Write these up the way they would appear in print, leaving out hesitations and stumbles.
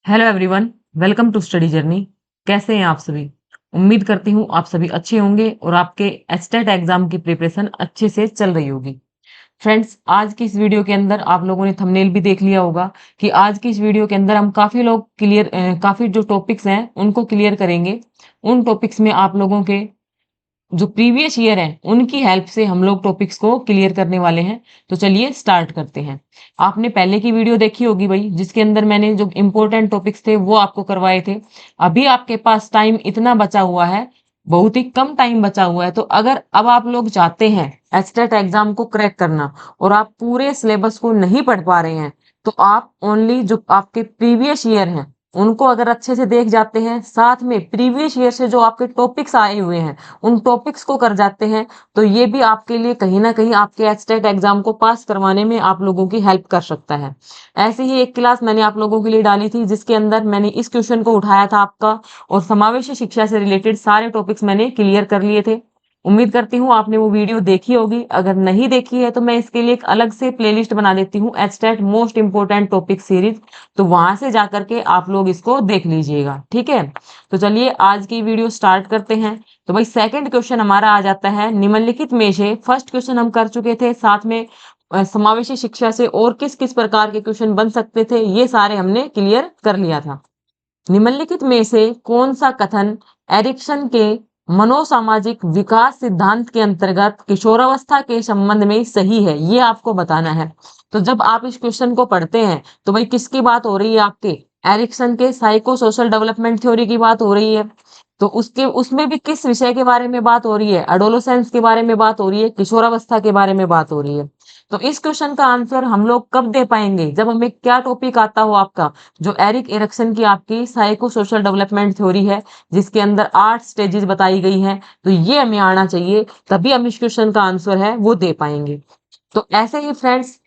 Hello everyone, welcome to study journey. कैसे हैं आप सभी? उम्मीद करती हूँ आप सभी अच्छे होंगे और आपके एचटेट एग्जाम की प्रिपरेशन अच्छे से चल रही होगी। फ्रेंड्स, आज की इस वीडियो के अंदर आप लोगों ने थंबनेल भी देख लिया होगा कि आज की इस वीडियो के अंदर हम काफी जो टॉपिक्स हैं उनको क्लियर करेंगे। उन टॉपिक्स में आप लोगों के जो प्रीवियस ईयर है उनकी हेल्प से हम लोग टॉपिक्स को क्लियर करने वाले हैं। तो चलिए स्टार्ट करते हैं। आपने पहले की वीडियो देखी होगी भाई, जिसके अंदर मैंने जो इंपॉर्टेंट टॉपिक्स थे वो आपको करवाए थे। अभी आपके पास टाइम इतना बचा हुआ है, बहुत ही कम टाइम बचा हुआ है। तो अगर अब आप लोग चाहते हैं एचटेट एग्जाम को क्रैक करना और आप पूरे सिलेबस को नहीं पढ़ पा रहे हैं, तो आप ओनली जो आपके प्रीवियस ईयर हैं उनको अगर अच्छे से देख जाते हैं, साथ में प्रीवियस ईयर से जो आपके टॉपिक्स आए हुए हैं उन टॉपिक्स को कर जाते हैं, तो ये भी आपके लिए कहीं ना कहीं आपके एचटेट एग्जाम को पास करवाने में आप लोगों की हेल्प कर सकता है। ऐसे ही एक क्लास मैंने आप लोगों के लिए डाली थी जिसके अंदर मैंने इस क्वेश्चन को उठाया था आपका, और समावेशी शिक्षा से रिलेटेड सारे टॉपिक्स मैंने क्लियर कर लिए थे। उम्मीद करती हूँ आपने वो वीडियो देखी होगी। अगर नहीं देखी है तो मैं इसके लिए एक अलग से प्लेलिस्ट बना देती हूँ, HTET most important topic series. तो वहां से जाकर के आप लोग इसको देख लीजिएगा, ठीक है। तो चलिए आज की वीडियो स्टार्ट करते हैं। तो भाई सेकंड क्वेश्चन हमारा आ जाता है, निम्नलिखित में से फर्स्ट क्वेश्चन हम कर चुके थे, साथ में समावेशी शिक्षा से और किस किस प्रकार के क्वेश्चन बन सकते थे ये सारे हमने क्लियर कर लिया था। निम्नलिखित में से कौन सा कथन एरिक्सन के मनोसामाजिक विकास सिद्धांत के अंतर्गत किशोरावस्था के संबंध में सही है, ये आपको बताना है। तो जब आप इस क्वेश्चन को पढ़ते हैं तो भाई किसकी बात हो रही है? आपके एरिक्सन के साइको सोशल डेवलपमेंट थ्योरी की बात हो रही है। तो उसके उसमें भी किस विषय के बारे में बात हो रही है? एडोलेसेंस के बारे में बात हो रही है, किशोरावस्था के बारे में बात हो रही है। तो इस क्वेश्चन का आंसर हम लोग कब दे पाएंगे? जब हमें क्या टॉपिक आता हो आपका, जो एरिक एरिक्सन की आपकी साइको सोशल डेवलपमेंट थ्योरी है, जिसके अंदर 8 स्टेजेस बताई गई हैं। तो ये हमें आना चाहिए, तभी हम इस क्वेश्चन का आंसर है वो दे पाएंगे। तो ऐसे ही फ्रेंड्स,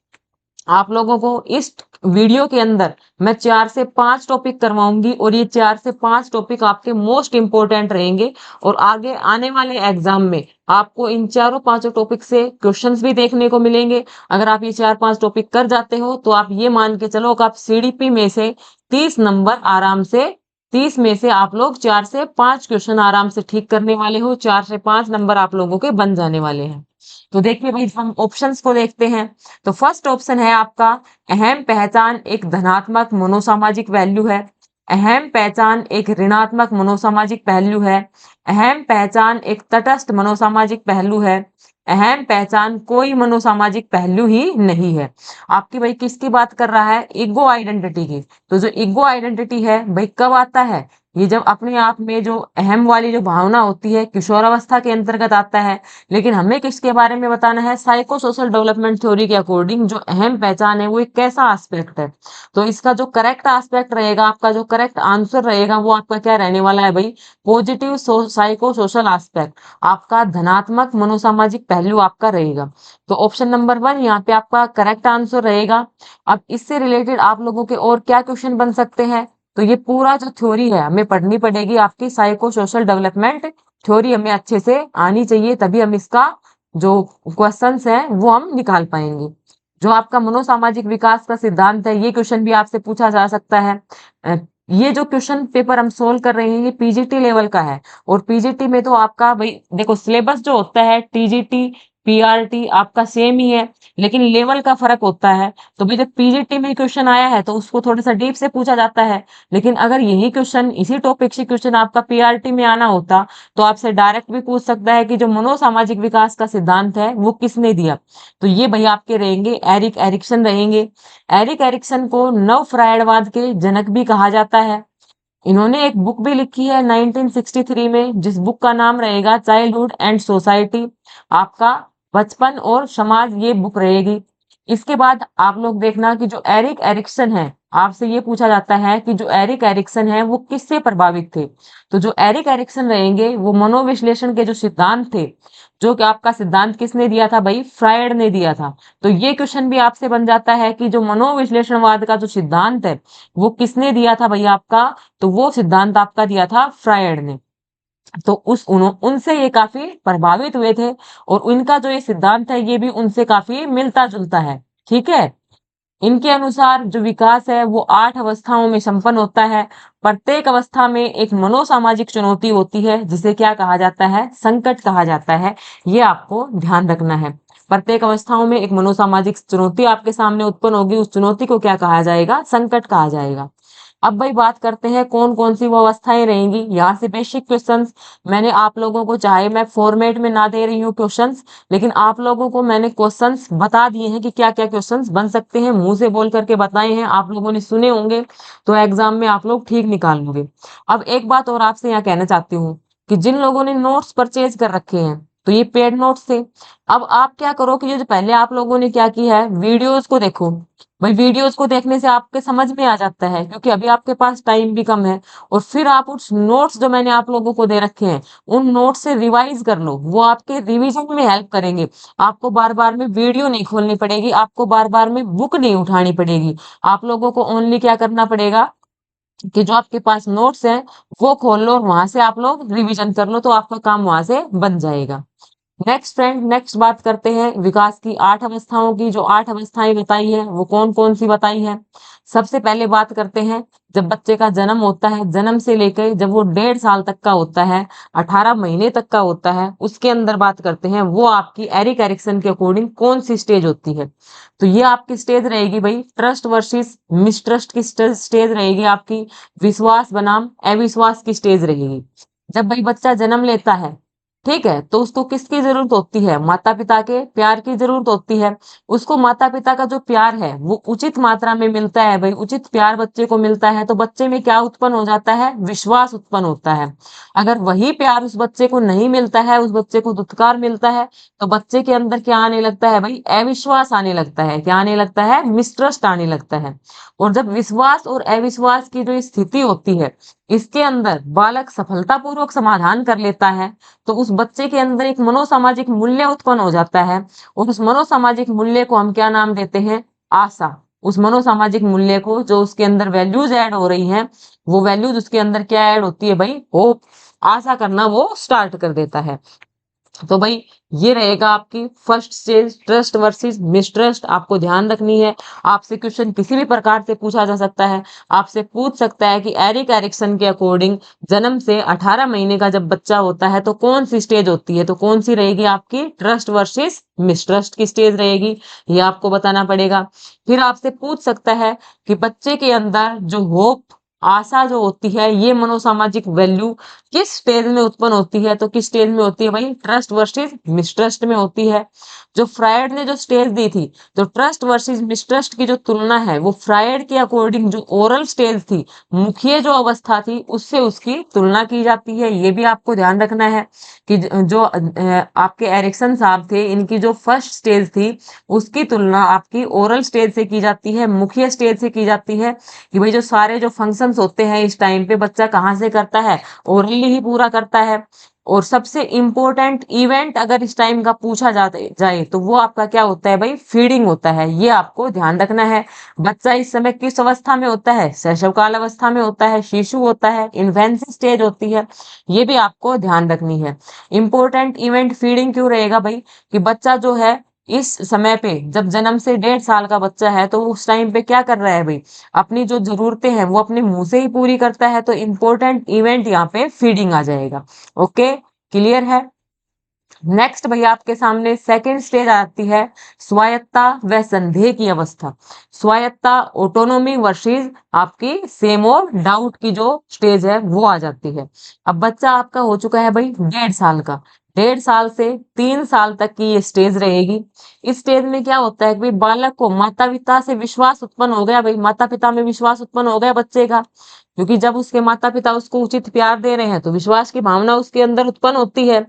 आप लोगों को इस वीडियो के अंदर मैं 4 से 5 टॉपिक करवाऊंगी, और ये 4 से 5 टॉपिक आपके मोस्ट इंपोर्टेंट रहेंगे। और आगे आने वाले एग्जाम में आपको इन चारों पांचों टॉपिक से क्वेश्चंस भी देखने को मिलेंगे। अगर आप ये 4-5 टॉपिक कर जाते हो तो आप ये मान के चलो कि आप सीडीपी में से 30 नंबर आराम से, 30 में से आप लोग 4 से 5 क्वेश्चन आराम से ठीक करने वाले हो। 4 से 5 नंबर आप लोगों के बन जाने वाले हैं। तो देखिए भाई, हम ऑप्शंस को देखते हैं। तो फर्स्ट ऑप्शन है आपका, अहम पहचान एक धनात्मक मनोसामाजिक वैल्यू है। अहम पहचान एक ऋणात्मक मनोसामाजिक पहलू है। अहम पहचान एक तटस्थ मनोसामाजिक पहलू है। अहम पहचान कोई मनोसामाजिक पहलू ही नहीं है। आपकी भाई किसकी बात कर रहा है? ईगो आइडेंटिटी की। तो जो ईगो आइडेंटिटी है भाई कब आता है? ये जब अपने आप में जो अहम वाली जो भावना होती है किशोरावस्था के अंतर्गत आता है। लेकिन हमें किसके बारे में बताना है? साइको सोशल डेवलपमेंट थ्योरी के अकॉर्डिंग जो अहम पहचान है वो एक कैसा एस्पेक्ट है। तो इसका जो करेक्ट एस्पेक्ट रहेगा, आपका जो करेक्ट आंसर रहेगा वो आपका क्या रहने वाला है भाई? पॉजिटिव साइको सोशल एस्पेक्ट, आपका धनात्मक मनोसामाजिक पहलू आपका रहेगा। तो ऑप्शन नंबर 1 यहाँ पे आपका करेक्ट आंसर रहेगा। अब इससे रिलेटेड आप लोगों के और क्या क्वेश्चन बन सकते हैं? तो ये पूरा जो थ्योरी है हमें पढ़नी पड़ेगी, आपकी साइको सोशल डेवलपमेंट थ्योरी हमें अच्छे से आनी चाहिए, तभी हम इसका जो क्वेश्चंस है वो हम निकाल पाएंगे। जो आपका मनोसामाजिक विकास का सिद्धांत है, ये क्वेश्चन भी आपसे पूछा जा सकता है। अ, ये जो क्वेश्चन पेपर हम सोल्व कर रहे हैं ये पीजीटी लेवल का है। और पीजीटी में तो आपका भाई देखो, सिलेबस जो होता है टीजीटी पीआरटी आपका सेम ही है, लेकिन लेवल का फर्क होता है। तो भाई जब पीजीटी में क्वेश्चन आया है तो उसको थोड़ा सा डीप से पूछा जाता है। लेकिन अगर यही क्वेश्चन, इसी टॉपिक से क्वेश्चन आपका पीआरटी में आना होता तो आपसे डायरेक्ट भी पूछ सकता है कि जो मनोसामाजिक विकास का सिद्धांत है वो किसने दिया। तो ये भैया आपके रहेंगे एरिक एरिक्सन रहेंगे। एरिक एरिक्सन को नव फ्रायडवाद के जनक भी कहा जाता है। इन्होंने एक बुक भी लिखी है 1963 में, जिस बुक का नाम रहेगा चाइल्डहुड एंड सोसाइटी, आपका बचपन और समाज, ये बुक रहेगी। इसके बाद आप लोग देखना कि जो एरिक एरिक्सन है, आपसे ये पूछा जाता है कि जो एरिक एरिक्सन है वो किससे प्रभावित थे। तो जो एरिक एरिक्सन रहेंगे वो मनोविश्लेषण के जो सिद्धांत थे, जो कि आपका सिद्धांत किसने दिया था भाई? फ्रायड ने दिया था। तो ये क्वेश्चन भी आपसे बन जाता है कि जो मनोविश्लेषणवाद का जो सिद्धांत है वो किसने दिया था भाई आपका? तो वो सिद्धांत आपका दिया था फ्रायड ने। तो उनसे ये काफी प्रभावित हुए थे, और उनका जो ये सिद्धांत है ये भी उनसे काफी मिलता जुलता है, ठीक है। इनके अनुसार जो विकास है वो 8 अवस्थाओं में संपन्न होता है। प्रत्येक अवस्था में एक मनोसामाजिक चुनौती होती है, जिसे क्या कहा जाता है? संकट कहा जाता है। ये आपको ध्यान रखना है। प्रत्येक अवस्थाओं में एक मनोसामाजिक चुनौती आपके सामने उत्पन्न होगी, उस चुनौती को क्या कहा जाएगा? संकट कहा जाएगा। अब भाई बात करते हैं कौन कौन सी वो अवस्थाएं रहेंगी। यहाँ से बेसिक क्वेश्चंस मैंने आप लोगों को, चाहे मैं फॉर्मेट में ना दे रही हूँ क्वेश्चंस, लेकिन आप लोगों को मैंने क्वेश्चंस बता दिए हैं कि क्या क्या क्वेश्चंस बन सकते हैं, मुंह से बोल करके बताए हैं, आप लोगों ने सुने होंगे, तो एग्जाम में आप लोग ठीक निकाल लोगे। अब एक बात और आपसे यहाँ कहना चाहती हूँ कि जिन लोगों ने नोट्स परचेज कर रखे हैं, तो ये पेड नोट्स थे। अब आप क्या करो कि जो पहले आप लोगों ने क्या किया है, वीडियोस को देखो। भाई वीडियोस को देखने से आपके समझ में आ जाता है, क्योंकि अभी आपके पास टाइम भी कम है। और फिर आप उस नोट्स जो मैंने आप लोगों को दे रखे हैं, उन नोट्स से रिवाइज कर लो, वो आपके रिवीजन में हेल्प करेंगे। आपको बार बार में वीडियो नहीं खोलनी पड़ेगी, आपको बार बार में बुक नहीं उठानी पड़ेगी। आप लोगों को ओनली क्या करना पड़ेगा कि जो आपके पास नोट्स हैं वो खोल लो और वहां से आप लोग रिवीजन कर लो, तो आपका काम वहां से बन जाएगा। नेक्स्ट फ्रेंड, नेक्स्ट बात करते हैं विकास की 8 अवस्थाओं की। जो 8 अवस्थाएं बताई है वो कौन कौन सी बताई है। सबसे पहले बात करते हैं जब बच्चे का जन्म होता है, जन्म से लेकर जब वो 1.5 साल तक का होता है, 18 महीने तक का होता है, उसके अंदर बात करते हैं वो आपकी एरिक एरिक्सन के अकॉर्डिंग कौन सी स्टेज होती है। तो ये आपकी स्टेज रहेगी भाई ट्रस्ट वर्सेस मिसट्रस्ट की स्टेज रहेगी आपकी, विश्वास बनाम अविश्वास की स्टेज रहेगी। जब भाई बच्चा जन्म लेता है, ठीक है, तो उसको किसकी जरूरत होती है? माता पिता के प्यार की जरूरत होती है। उसको माता पिता का जो प्यार है वो उचित मात्रा में मिलता है भाई, उचित प्यार बच्चे को मिलता है, तो बच्चे में क्या उत्पन्न हो जाता है? विश्वास उत्पन्न होता है। अगर वही प्यार उस बच्चे को नहीं मिलता है, उस बच्चे को दुत्कार मिलता है, तो बच्चे के अंदर क्या आने लगता है भाई? अविश्वास आने लगता है। क्या आने लगता है? मिसट्रस्ट आने लगता है। और जब विश्वास और अविश्वास की जो स्थिति होती है, इसके अंदर बालक सफलतापूर्वक समाधान कर लेता है, तो उस बच्चे के अंदर एक मनोसामाजिक मूल्य उत्पन्न हो जाता है। और उस मनोसामाजिक मूल्य को हम क्या नाम देते हैं? आशा। उस मनोसामाजिक मूल्य को, जो उसके अंदर वैल्यूज ऐड हो रही हैं, वो वैल्यूज उसके अंदर क्या ऐड होती है भाई? होप। आशा करना वो स्टार्ट कर देता है। तो भाई ये रहेगा आपकी first stage, trust versus mistrust. आपको ध्यान रखनी है। आपसे क्वेश्चन किसी भी प्रकार से पूछा जा सकता है। आपसे पूछ सकता है कि एरिक एरिक्सन के अकॉर्डिंग जन्म से 18 महीने का जब बच्चा होता है तो कौन सी स्टेज होती है, तो कौन सी रहेगी आपकी? ट्रस्ट वर्सेस मिसट्रस्ट की स्टेज रहेगी। ये आपको बताना पड़ेगा। फिर आपसे पूछ सकता है कि बच्चे के अंदर जो होप, आशा जो होती है, ये मनोसामाजिक वैल्यू किस स्टेज में उत्पन्न होती है, तो किस स्टेज में होती है भाई? ट्रस्ट वर्सेस मिसट्रस्ट में होती है। जो फ्रायड ने जो स्टेज दी थी, तो ट्रस्ट वर्सेस मिसट्रस्ट की जो तुलना है वो फ्रायड के अकॉर्डिंग जो ओरल स्टेज थी, मुखिया जो अवस्था थी, उससे उसकी तुलना की जाती है। ये भी आपको ध्यान रखना है कि जो आपके एरिक्सन साहब थे, इनकी जो फर्स्ट स्टेज थी उसकी तुलना आपकी ओरल स्टेज से की जाती है, मुखिया स्टेज से की जाती है। कि भाई जो सारे जो फंक्शंस होते हैं इस टाइम पे बच्चा कहाँ से करता है? ओरली ही पूरा करता है। और सबसे इंपॉर्टेंट इवेंट अगर इस टाइम का पूछा जाए तो वो आपका क्या होता है भाई? फीडिंग होता है। ये आपको ध्यान रखना है। बच्चा इस समय किस अवस्था में होता है? शैशवकाल अवस्था में होता है, शिशु होता है, इन्फेंसी स्टेज होती है। ये भी आपको ध्यान रखनी है। इंपॉर्टेंट इवेंट फीडिंग क्यों रहेगा भाई? कि बच्चा जो है इस समय पे, जब जन्म से 1.5 साल का बच्चा है, तो उस टाइम पे क्या कर रहा है भाई? अपनी जो जरूरतें हैं वो अपने मुंह से ही पूरी करता है। तो इंपॉर्टेंट इवेंट यहाँ पे फीडिंग आ जाएगा। ओके, क्लियर है। नेक्स्ट भैया आपके सामने सेकंड स्टेज आती है स्वायत्ता व संदेह की अवस्था। स्वायत्ता, ऑटोनोमी वर्सेस आपकी सेम और डाउट की जो स्टेज है वो आ जाती है। अब बच्चा आपका हो चुका है भाई 1.5 साल का। 1.5 साल से 3 साल तक की ये स्टेज रहेगी। इस स्टेज में क्या होता है कि भाई बालक को माता पिता से विश्वास उत्पन्न हो गया, भाई माता पिता में विश्वास उत्पन्न हो गया बच्चे का, क्योंकि जब उसके माता पिता उसको उचित प्यार दे रहे हैं तो विश्वास की भावना उसके अंदर उत्पन्न होती है।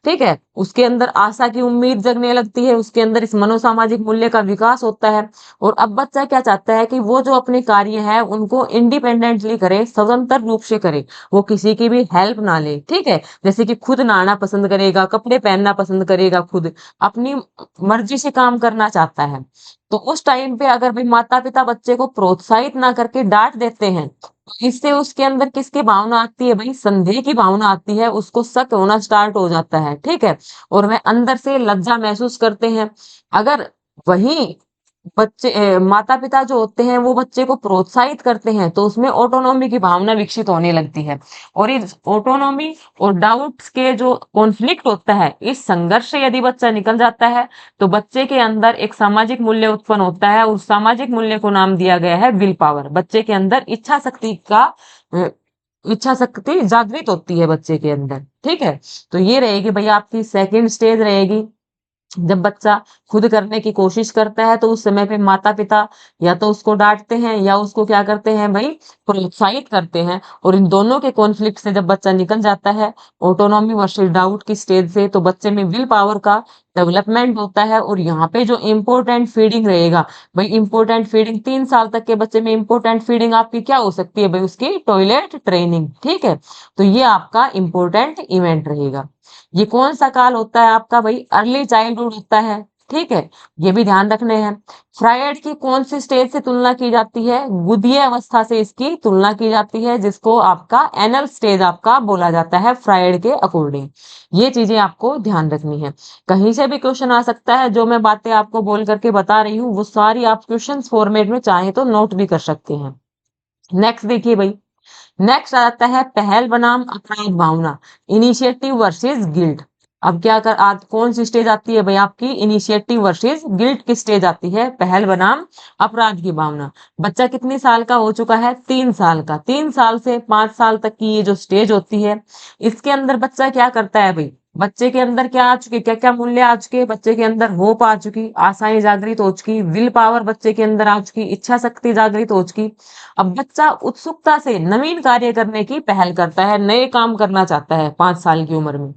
ठीक है, उसके अंदर आशा की उम्मीद जगने लगती है, उसके अंदर इस मनोसामाजिक मूल्य का विकास होता है। और अब बच्चा क्या चाहता है कि वो जो अपने कार्य है उनको इंडिपेंडेंटली करे, स्वतंत्र रूप से करे, वो किसी की भी हेल्प ना ले। ठीक है, जैसे कि खुद नहाना पसंद करेगा, कपड़े पहनना पसंद करेगा, खुद अपनी मर्जी से काम करना चाहता है। तो उस टाइम पे अगर भाई माता पिता बच्चे को प्रोत्साहित ना करके डांट देते हैं, तो इससे उसके अंदर किसकी भावना आती है भाई? संदेह की भावना आती है, उसको शक होना स्टार्ट हो जाता है। ठीक है, और वह अंदर से लज्जा महसूस करते हैं। अगर वही बच्चे माता पिता जो होते हैं वो बच्चे को प्रोत्साहित करते हैं तो उसमें ऑटोनॉमी की भावना विकसित होने लगती है। और इस ऑटोनॉमी और डाउट्स के जो कॉन्फ्लिक्ट होता है, इस संघर्ष से यदि बच्चा निकल जाता है तो बच्चे के अंदर एक सामाजिक मूल्य उत्पन्न होता है। उस सामाजिक मूल्य को नाम दिया गया है विल पावर। बच्चे के अंदर अ, इच्छा शक्ति जागृत होती है बच्चे के अंदर। ठीक है, तो ये रहेगी भाई आपकी सेकंड स्टेज रहेगी। जब बच्चा खुद करने की कोशिश करता है तो उस समय पे माता पिता या तो उसको डांटते हैं या उसको क्या करते हैं भाई, प्रोत्साहित करते हैं। और इन दोनों के कॉन्फ्लिक्ट से जब बच्चा निकल जाता है ऑटोनॉमी वर्सेस डाउट की स्टेज से, तो बच्चे में विल पावर का डेवलपमेंट होता है। और यहाँ पे जो इम्पोर्टेंट फीडिंग रहेगा भाई, इम्पोर्टेंट फीडिंग 3 साल तक के बच्चे में इम्पोर्टेंट फीडिंग आपकी क्या हो सकती है भाई, उसकी टॉयलेट ट्रेनिंग। ठीक है, तो ये आपका इम्पोर्टेंट इवेंट रहेगा। ये कौन सा काल होता है आपका भाई, अर्ली चाइल्डहुड होता है। ठीक है, ये भी ध्यान रखने हैं। फ्रायड की कौन सी स्टेज से तुलना की जाती है, गुदीय अवस्था से इसकी तुलना की जाती है, जिसको आपका एनल स्टेज आपका बोला जाता है फ्रायड के अकॉर्डिंग। ये चीजें आपको ध्यान रखनी है। कहीं से भी क्वेश्चन आ सकता है, जो मैं बातें आपको बोल करके बता रही हूँ वो सारी आप क्वेश्चन फॉर्मेट में चाहे तो नोट भी कर सकते हैं। नेक्स्ट देखिए भाई, नेक्स्ट आता है पहल बनाम अपराध भावना, इनिशिएटिव वर्सेस गिल्ट। अब क्या कर आज कौन सी स्टेज आती है भाई आपकी, इनिशिएटिव वर्सेस गिल्ट की स्टेज आती है, पहल बनाम अपराध की भावना। बच्चा कितने साल का हो चुका है, 3 साल का। 3 साल से 5 साल तक की ये जो स्टेज होती है, इसके अंदर बच्चा क्या करता है भाई, बच्चे के अंदर क्या आ चुके, क्या क्या मूल्य आ चुके, बच्चे के अंदर होप आ चुकी, आशाएं जागृत हो चुकी, विल पावर बच्चे के अंदर आ चुकी, इच्छा शक्ति जागृत हो चुकी। अब बच्चा उत्सुकता से नवीन कार्य करने की पहल करता है, नए काम करना चाहता है 5 साल की उम्र में।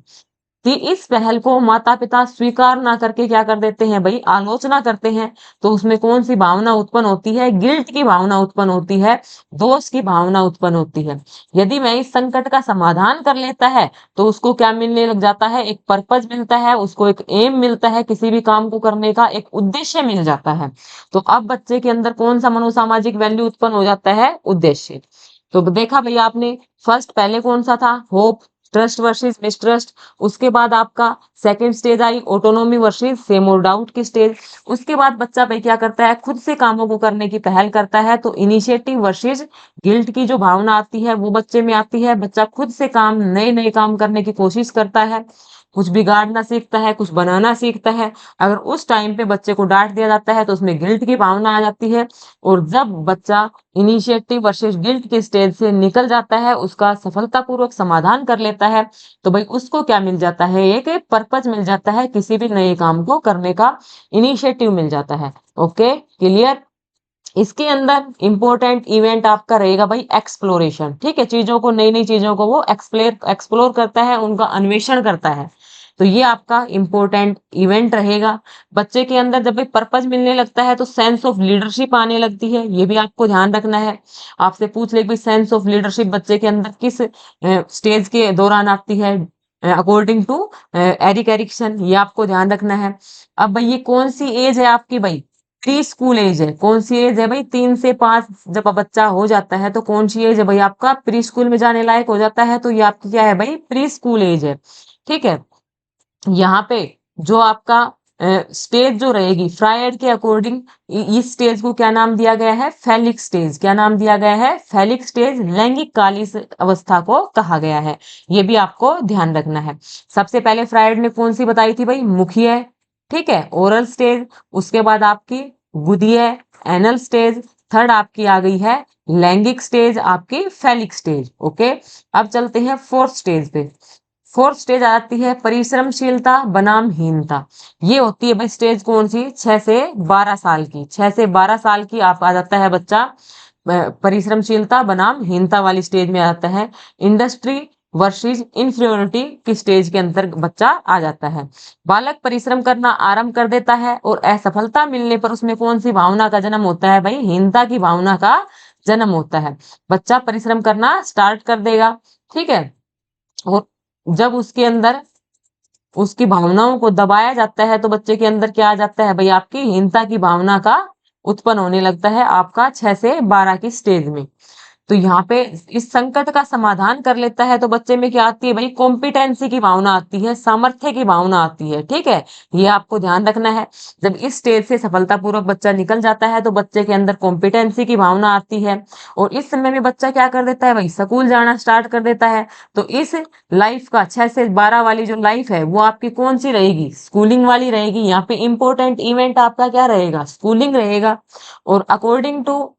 कि इस पहल को माता पिता स्वीकार ना करके क्या कर देते हैं भाई, आलोचना करते हैं। तो उसमें कौन सी भावना उत्पन्न होती है, गिल्ट की भावना उत्पन्न होती है, दोष की भावना उत्पन्न होती है। यदि मैं इस संकट का समाधान कर लेता है तो उसको क्या मिलने लग जाता है, एक पर्पज मिलता है, उसको एक एम मिलता है, किसी भी काम को करने का एक उद्देश्य मिल जाता है। तो अब बच्चे के अंदर कौन सा मनोसामाजिक वैल्यू उत्पन्न हो जाता है, उद्देश्य। तो देखा भैया आपने, फर्स्ट पहले कौन सा था, होप, ट्रस्ट वर्सेस मिसट्रस्ट। उसके बाद आपका second stage I autonomy versus same और डाउट की स्टेज। उसके बाद बच्चा भाई क्या करता है, खुद से कामों को करने की पहल करता है। तो इनिशिएटिव वर्सेस गिल्ट की जो भावना आती है वो बच्चे में आती है। बच्चा खुद से काम, नए नए काम करने की कोशिश करता है, कुछ बिगाड़ना सीखता है, कुछ बनाना सीखता है। अगर उस टाइम पे बच्चे को डांट दिया जाता है तो उसमें गिल्ट की भावना आ जाती है। और जब बच्चा इनिशिएटिव वर्सेस गिल्ट के स्टेज से निकल जाता है, उसका सफलतापूर्वक समाधान कर लेता है, तो भाई उसको क्या मिल जाता है, एक पर्पज मिल जाता है, किसी भी नए काम को करने का इनिशिएटिव मिल जाता है। Okay, clear. इसके अंदर इंपॉर्टेंट इवेंट आपका रहेगा भाई एक्सप्लोरेशन। ठीक है, चीजों को, नई नई चीजों को वो एक्सप्लोर करता है, उनका अन्वेषण करता है। तो ये आपका इंपॉर्टेंट इवेंट रहेगा। बच्चे के अंदर जब भी पर्पज मिलने लगता है तो सेंस ऑफ लीडरशिप आने लगती है, ये भी आपको ध्यान रखना है। आपसे पूछ ले भाई सेंस ऑफ लीडरशिप बच्चे के अंदर किस स्टेज के दौरान आती है, अकॉर्डिंग टू एरिक एरिक्सन, ये आपको ध्यान रखना है। अब भाई ये कौन सी एज है आपकी भाई, प्री स्कूल एज है। कौन सी एज है भाई, 3 से 5 जब बच्चा हो जाता है तो कौन सी एज है भाई आपका, प्री स्कूल में जाने लायक हो जाता है। तो ये आपकी क्या है भाई, प्री स्कूल एज है। ठीक है, यहाँ पे जो आपका स्टेज जो रहेगी फ्रायड के अकॉर्डिंग, इस स्टेज को क्या नाम दिया गया है, फैलिक स्टेज। क्या नाम दिया गया है, फैलिक स्टेज, लैंगिक काल इस अवस्था को कहा गया है। ये भी आपको ध्यान रखना है। सबसे पहले फ्रायड ने कौन सी बताई थी भाई, मुखिया। ठीक है, ओरल स्टेज। उसके बाद आपकी गुदीय, एनल स्टेज। थर्ड आपकी आ गई है लैंगिक स्टेज, आपकी फैलिक स्टेज। ओके, अब चलते हैं फोर्थ स्टेज पे। फोर्थ स्टेज आती है परिश्रमशीलता बनाम हीनता। ये होती है भाई स्टेज कौन सी, 6 से 12 साल की। 6 से 12 साल की आप आ जाता है बच्चा परिश्रमशीलता बनाम हीनता वाली स्टेज में आता है। इंडस्ट्री वर्सेस इंफीरियोरिटी की स्टेज के अंदर बच्चा आ जाता है। बालक परिश्रम करना आरंभ कर देता है और असफलता मिलने पर उसमें कौन सी भावना का जन्म होता है भाई, हीनता की भावना का जन्म होता है। बच्चा परिश्रम करना स्टार्ट कर देगा। ठीक है, और जब उसके अंदर उसकी भावनाओं को दबाया जाता है तो बच्चे के अंदर क्या आ जाता है भाई, आपकी हीनता की भावना का उत्पन्न होने लगता है आपका 6 से 12 की स्टेज में। तो यहाँ पे इस संकट का समाधान कर लेता है तो बच्चे में क्या आती है भाई, कॉम्पिटेंसी की भावना आती है, सामर्थ्य की भावना आती है। ठीक है, ये आपको ध्यान रखना है। जब इस स्टेज से सफलतापूर्वक बच्चा निकल जाता है तो बच्चे के अंदर कॉम्पिटेंसी की भावना आती है, और इस समय में बच्चा क्या कर देता है भाई, स्कूल जाना स्टार्ट कर देता है। तो इस लाइफ का 6 से 12 वाली जो लाइफ है वो आपकी कौन सी रहेगी, स्कूलिंग वाली रहेगी। यहाँ पे इंपॉर्टेंट इवेंट आपका क्या रहेगा, स्कूलिंग रहेगा। और अकॉर्डिंग टू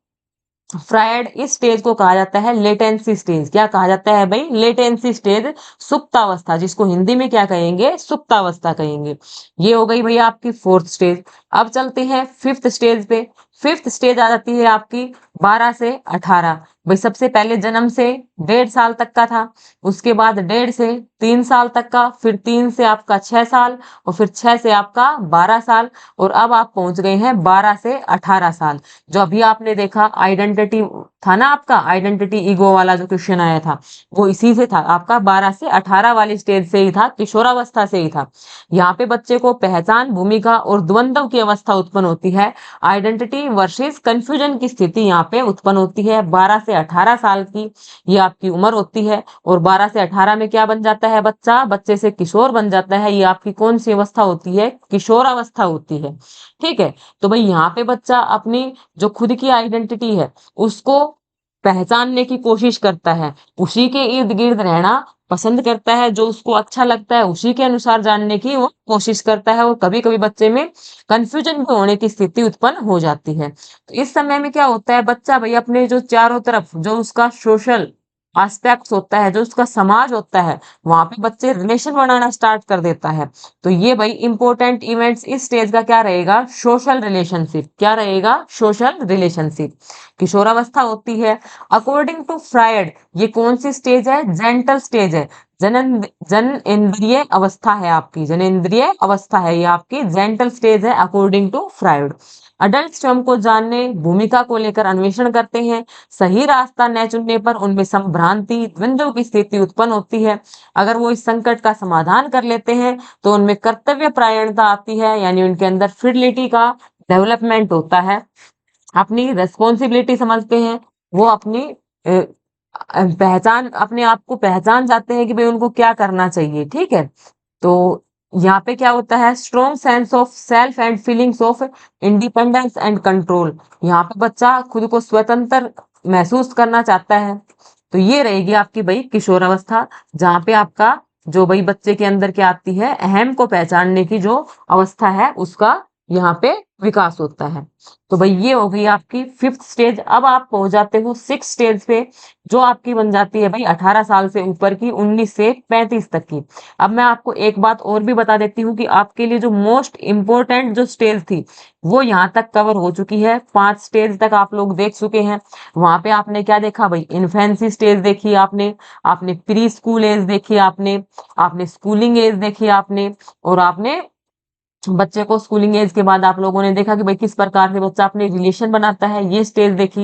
फ्रायड इस स्टेज को कहा जाता है लेटेंसी स्टेज। क्या कहा जाता है भाई, लेटेंसी स्टेज, सुप्तावस्था, जिसको हिंदी में क्या कहेंगे, सुप्तावस्था कहेंगे। ये हो गई भैया आपकी फोर्थ स्टेज। अब चलते हैं फिफ्थ स्टेज पे। फिफ्थ स्टेज आ जाती है आपकी 12 से 18। भाई सबसे पहले जन्म से 1.5 साल तक का था, उसके बाद 1.5 से 3 साल तक का, फिर 3 से आपका 6 साल, और फिर 6 से आपका 12 साल, और अब आप पहुंच गए हैं 12 से 18 साल। जो अभी आपने देखा आइडेंटिटी था ना, आपका आइडेंटिटी ईगो वाला जो क्वेश्चन आया था, वो इसी से था, आपका 12 से 18 वाली स्टेज से ही था, किशोरावस्था से ही था। यहाँ पे बच्चे को पहचान, भूमिका और द्वंद्व की अवस्था उत्पन्न होती है। आइडेंटिटी वर्सेस कंफ्यूजन की स्थिति यहाँ पे उत्पन्न होती है। 12 से 18 साल की ये आपकी उम्र होती है, और 12 से 18 में क्या बन जाता है बच्चा, बच्चे से किशोर बन जाता है। ये आपकी कौन सी अवस्था होती है, किशोरावस्था होती है। ठीक है, तो भाई यहाँ पे बच्चा अपनी जो खुद की आइडेंटिटी है उसको पहचानने की कोशिश करता है, उसी के इर्द गिर्द रहना पसंद करता है, जो उसको अच्छा लगता है उसी के अनुसार जानने की वो कोशिश करता है, और कभी कभी बच्चे में कंफ्यूजन भी होने की स्थिति उत्पन्न हो जाती है। तो इस समय में क्या होता है, बच्चा भाई अपने जो चारों तरफ जो उसका सोशल एस्पेक्ट्स होता है, जो उसका समाज होता है, वहां पे बच्चे रिलेशन बनाना स्टार्ट कर देता है। तो ये भाई इंपॉर्टेंट इवेंट्स इस स्टेज का क्या रहेगा, सोशल रिलेशनशिप। क्या रहेगा, सोशल रिलेशनशिप। किशोरावस्था होती है। अकॉर्डिंग टू फ्रायड ये कौन सी स्टेज है, जेंटल स्टेज है। जनेंद्रिय अवस्था है आपकी, जनेंद्रिय अवस्था है ये आपकी, जेंटल स्टेज है अकॉर्डिंग टू फ्रायड। अडल्ट स्वयं को जानने, भूमिका को लेकर अन्वेषण करते हैं। सही रास्ता न चुनने पर उनमें संभ्रांति, द्वंद्व की स्थिति उत्पन्न होती है। अगर वो इस संकट का समाधान कर लेते हैं तो उनमें कर्तव्य परायणता आती है, यानी उनके अंदर फिडलिटी का डेवलपमेंट होता है। अपनी रेस्पॉन्सिबिलिटी समझते हैं, वो अपनी पहचान, अपने आप को पहचान जाते हैं कि भाई उनको क्या करना चाहिए। ठीक है, तो यहाँ पे क्या होता है, strong sense of self and feelings of independence and control. यहाँ पे बच्चा खुद को स्वतंत्र महसूस करना चाहता है। तो ये रहेगी आपकी भाई किशोरावस्था, जहाँ पे आपका जो भाई बच्चे के अंदर क्या आती है, अहम को पहचानने की जो अवस्था है उसका यहाँ पे विकास होता है। तो भाई ये हो गई आपकी फिफ्थ स्टेज। अब आप पहुंच जाते हो सिक्स स्टेज पे, जो आपकी बन जाती है भाई 18 साल से ऊपर की, 19 से 35 तक की। अब मैं आपको एक बात और भी बता देती हूँ कि आपके लिए जो मोस्ट इंपोर्टेंट जो स्टेज थी वो यहाँ तक कवर हो चुकी है। 5 स्टेज तक आप लोग देख चुके हैं। वहां पे आपने क्या देखा भाई, इन्फेंसी स्टेज देखी आपने, आपने प्री स्कूल एज देखी आपने, आपने स्कूलिंग एज देखी आपने, और आपने बच्चे को स्कूलिंग एज के बाद आप लोगों ने देखा कि भाई किस प्रकार से बच्चा अपने रिलेशन बनाता है, ये स्टेज देखी।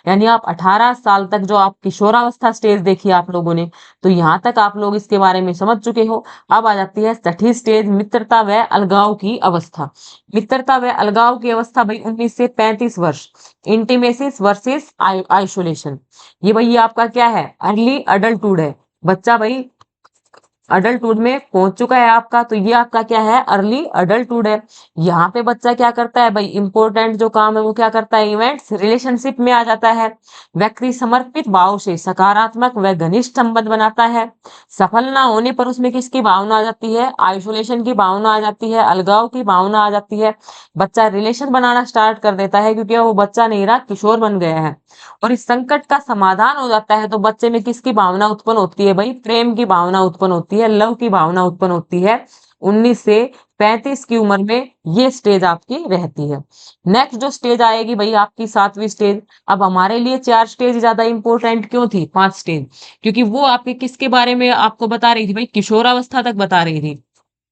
यानी आप 18 साल तक जो आप किशोरावस्था स्टेज देखी आप लोगों ने, तो यहाँ तक आप लोग इसके बारे में समझ चुके हो। अब आ जाती है छठी स्टेज, मित्रता व अलगाव की अवस्था। मित्रता व अलगाव की अवस्था भाई 19 से 35 वर्ष, इंटीमेसिस वर्सेस आइसोलेशन। ये भाई आपका क्या है, अर्ली अडल्टहुड है। बच्चा भाई अडल्टहुड में पहुंच चुका है आपका, तो ये आपका क्या है, अर्ली अडल्टहुड है। यहाँ पे बच्चा क्या करता है भाई, इंपॉर्टेंट जो काम है वो क्या करता है, इवेंट्स रिलेशनशिप में आ जाता है। व्यक्ति समर्पित भाव से सकारात्मक व घनिष्ठ संबंध बनाता है। सफल ना होने पर उसमें किसकी भावना आ जाती है, आइसोलेशन की भावना आ जाती है, अलगाव की भावना आ जाती है। बच्चा रिलेशन बनाना स्टार्ट कर देता है, क्योंकि वो बच्चा नहीं रहा, किशोर बन गया है। और इस संकट का समाधान हो जाता है तो बच्चे में किसकी भावना उत्पन्न होती है भाई, प्रेम की भावना उत्पन्न होती है, लव की भावना उत्पन्न होती है। 19 से 35 की उम्र में ये स्टेज आपकी रहती है। नेक्स्ट जो स्टेज आएगी भाई आपकी सातवीं स्टेज। अब हमारे लिए 4 स्टेज ज्यादा इंपॉर्टेंट क्यों थी, 5 स्टेज, क्योंकि वो आपके किसके बारे में आपको बता रही थी भाई, किशोरावस्था तक बता रही थी।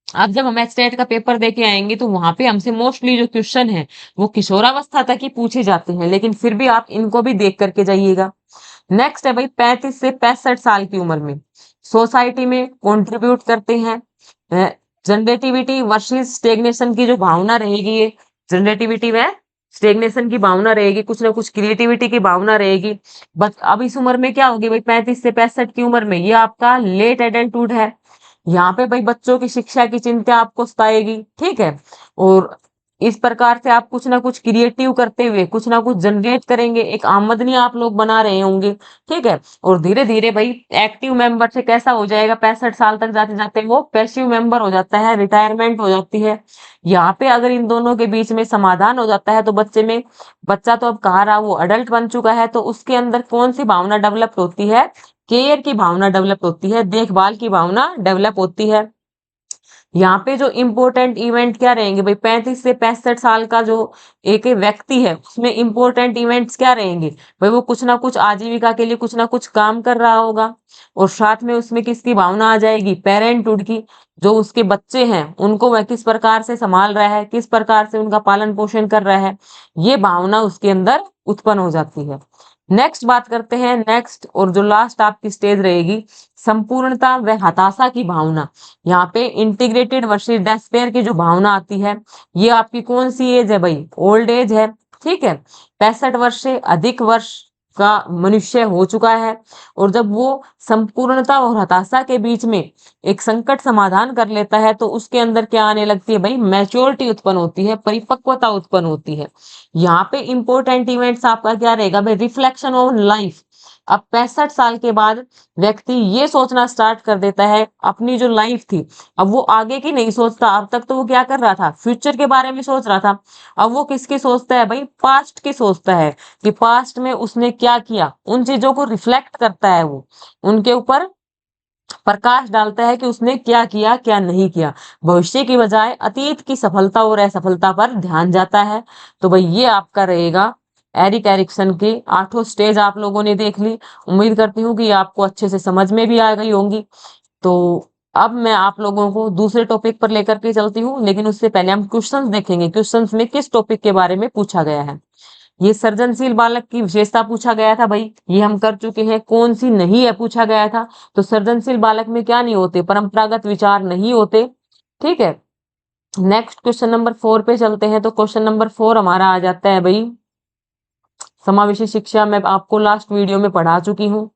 अब जब हम एस्टेट का पेपर देके आएंगे तो वहां पे हमसे मोस्टली जो क्वेश्चन है वो किशोरावस्था तक ही पूछे जाते हैं, लेकिन फिर भी आप इनको भी देख करके जाइएगा। नेक्स्ट है भाई 35 से 65 साल की उम्र में सोसाइटी में कंट्रीब्यूट करते हैं। जनरेटिविटी वर्सेस स्टेग्नेशन की जो भावना रहेगी, ये जनरेटिविटी में स्टेग्नेशन की भावना रहेगी, कुछ ना कुछ क्रिएटिविटी की भावना रहेगी। बस अब इस उम्र में क्या होगी भाई, 35 से 65 की उम्र में, ये आपका लेट एडल्टहुड है। यहाँ पे भाई बच्चों की शिक्षा की चिंता आपको सताएगी, ठीक है। और इस प्रकार से आप कुछ ना कुछ क्रिएटिव करते हुए कुछ ना कुछ जनरेट करेंगे, एक आमदनी आप लोग बना रहे होंगे, ठीक है। और धीरे धीरे भाई एक्टिव मेंबर से कैसा हो जाएगा, 65 साल तक जाते जाते वो पैसिव मेंबर हो जाता है, रिटायरमेंट हो जाती है। यहाँ पे अगर इन दोनों के बीच में समाधान हो जाता है तो बच्चा तो अब कहाँ रहा, वो अडल्ट बन चुका है, तो उसके अंदर कौन सी भावना डेवलप होती है, केयर की भावना डेवलप होती है, देखभाल की भावना डेवलप होती है। यहाँ पे जो इम्पोर्टेंट इवेंट क्या रहेंगे भाई, 35 से 65 साल का जो एक व्यक्ति है उसमें इम्पोर्टेंट इवेंट्स क्या रहेंगे भाई, वो कुछ ना कुछ आजीविका के लिए कुछ ना कुछ काम कर रहा होगा। और साथ में उसमें किसकी भावना आ जाएगी, पेरेंटहुड की। जो उसके बच्चे हैं उनको वह किस प्रकार से संभाल रहा है, किस प्रकार से उनका पालन पोषण कर रहा है, ये भावना उसके अंदर उत्पन्न हो जाती है। नेक्स्ट बात करते हैं, नेक्स्ट और जो लास्ट आपकी स्टेज रहेगी, संपूर्णता व हताशा की भावना। यहाँ पे इंटीग्रेटेड वर्सेस डेस्पेयर की जो भावना आती है, ये आपकी कौन सी एज है भाई, ओल्ड एज है, ठीक है। 65 वर्ष से अधिक वर्ष का मनुष्य हो चुका है, और जब वो संपूर्णता और हताशा के बीच में एक संकट समाधान कर लेता है तो उसके अंदर क्या आने लगती है भाई, मैच्योरिटी उत्पन्न होती है, परिपक्वता उत्पन्न होती है। यहाँ पे इंपॉर्टेंट इवेंट्स आपका क्या रहेगा भाई, रिफ्लेक्शन ऑन लाइफ। अब 65 साल के बाद व्यक्ति ये सोचना स्टार्ट कर देता है अपनी जो लाइफ थी, अब वो आगे की नहीं सोचता। अब तक तो वो क्या कर रहा था, फ्यूचर के बारे में सोच रहा था। अब वो किसकी सोचता है भाई, पास्ट की सोचता है, कि पास्ट में उसने क्या किया, उन चीजों को रिफ्लेक्ट करता है वो, उनके ऊपर प्रकाश डालता है कि उसने क्या किया क्या नहीं किया। भविष्य की बजाय अतीत की सफलता और असफलता पर ध्यान जाता है। तो भाई ये आपका रहेगा एरिक एरिक्सन के 8 स्टेज आप लोगों ने देख ली। उम्मीद करती हूँ कि ये आपको अच्छे से समझ में भी आ गई होंगी। तो अब मैं आप लोगों को दूसरे टॉपिक पर लेकर के चलती हूँ, लेकिन उससे पहले हम क्वेश्चंस देखेंगे, क्वेश्चंस में किस टॉपिक के बारे में पूछा गया है। ये सर्जनशील बालक की विशेषता पूछा गया था भाई, ये हम कर चुके हैं। कौन सी नहीं है पूछा गया था, तो सर्जनशील बालक में क्या नहीं होते, परंपरागत विचार नहीं होते, ठीक है। नेक्स्ट क्वेश्चन नंबर 4 पे चलते हैं। तो क्वेश्चन नंबर 4 हमारा आ जाता है भाई, समावेशी शिक्षा मैं आपको लास्ट वीडियो में पढ़ा चुकी हूँ।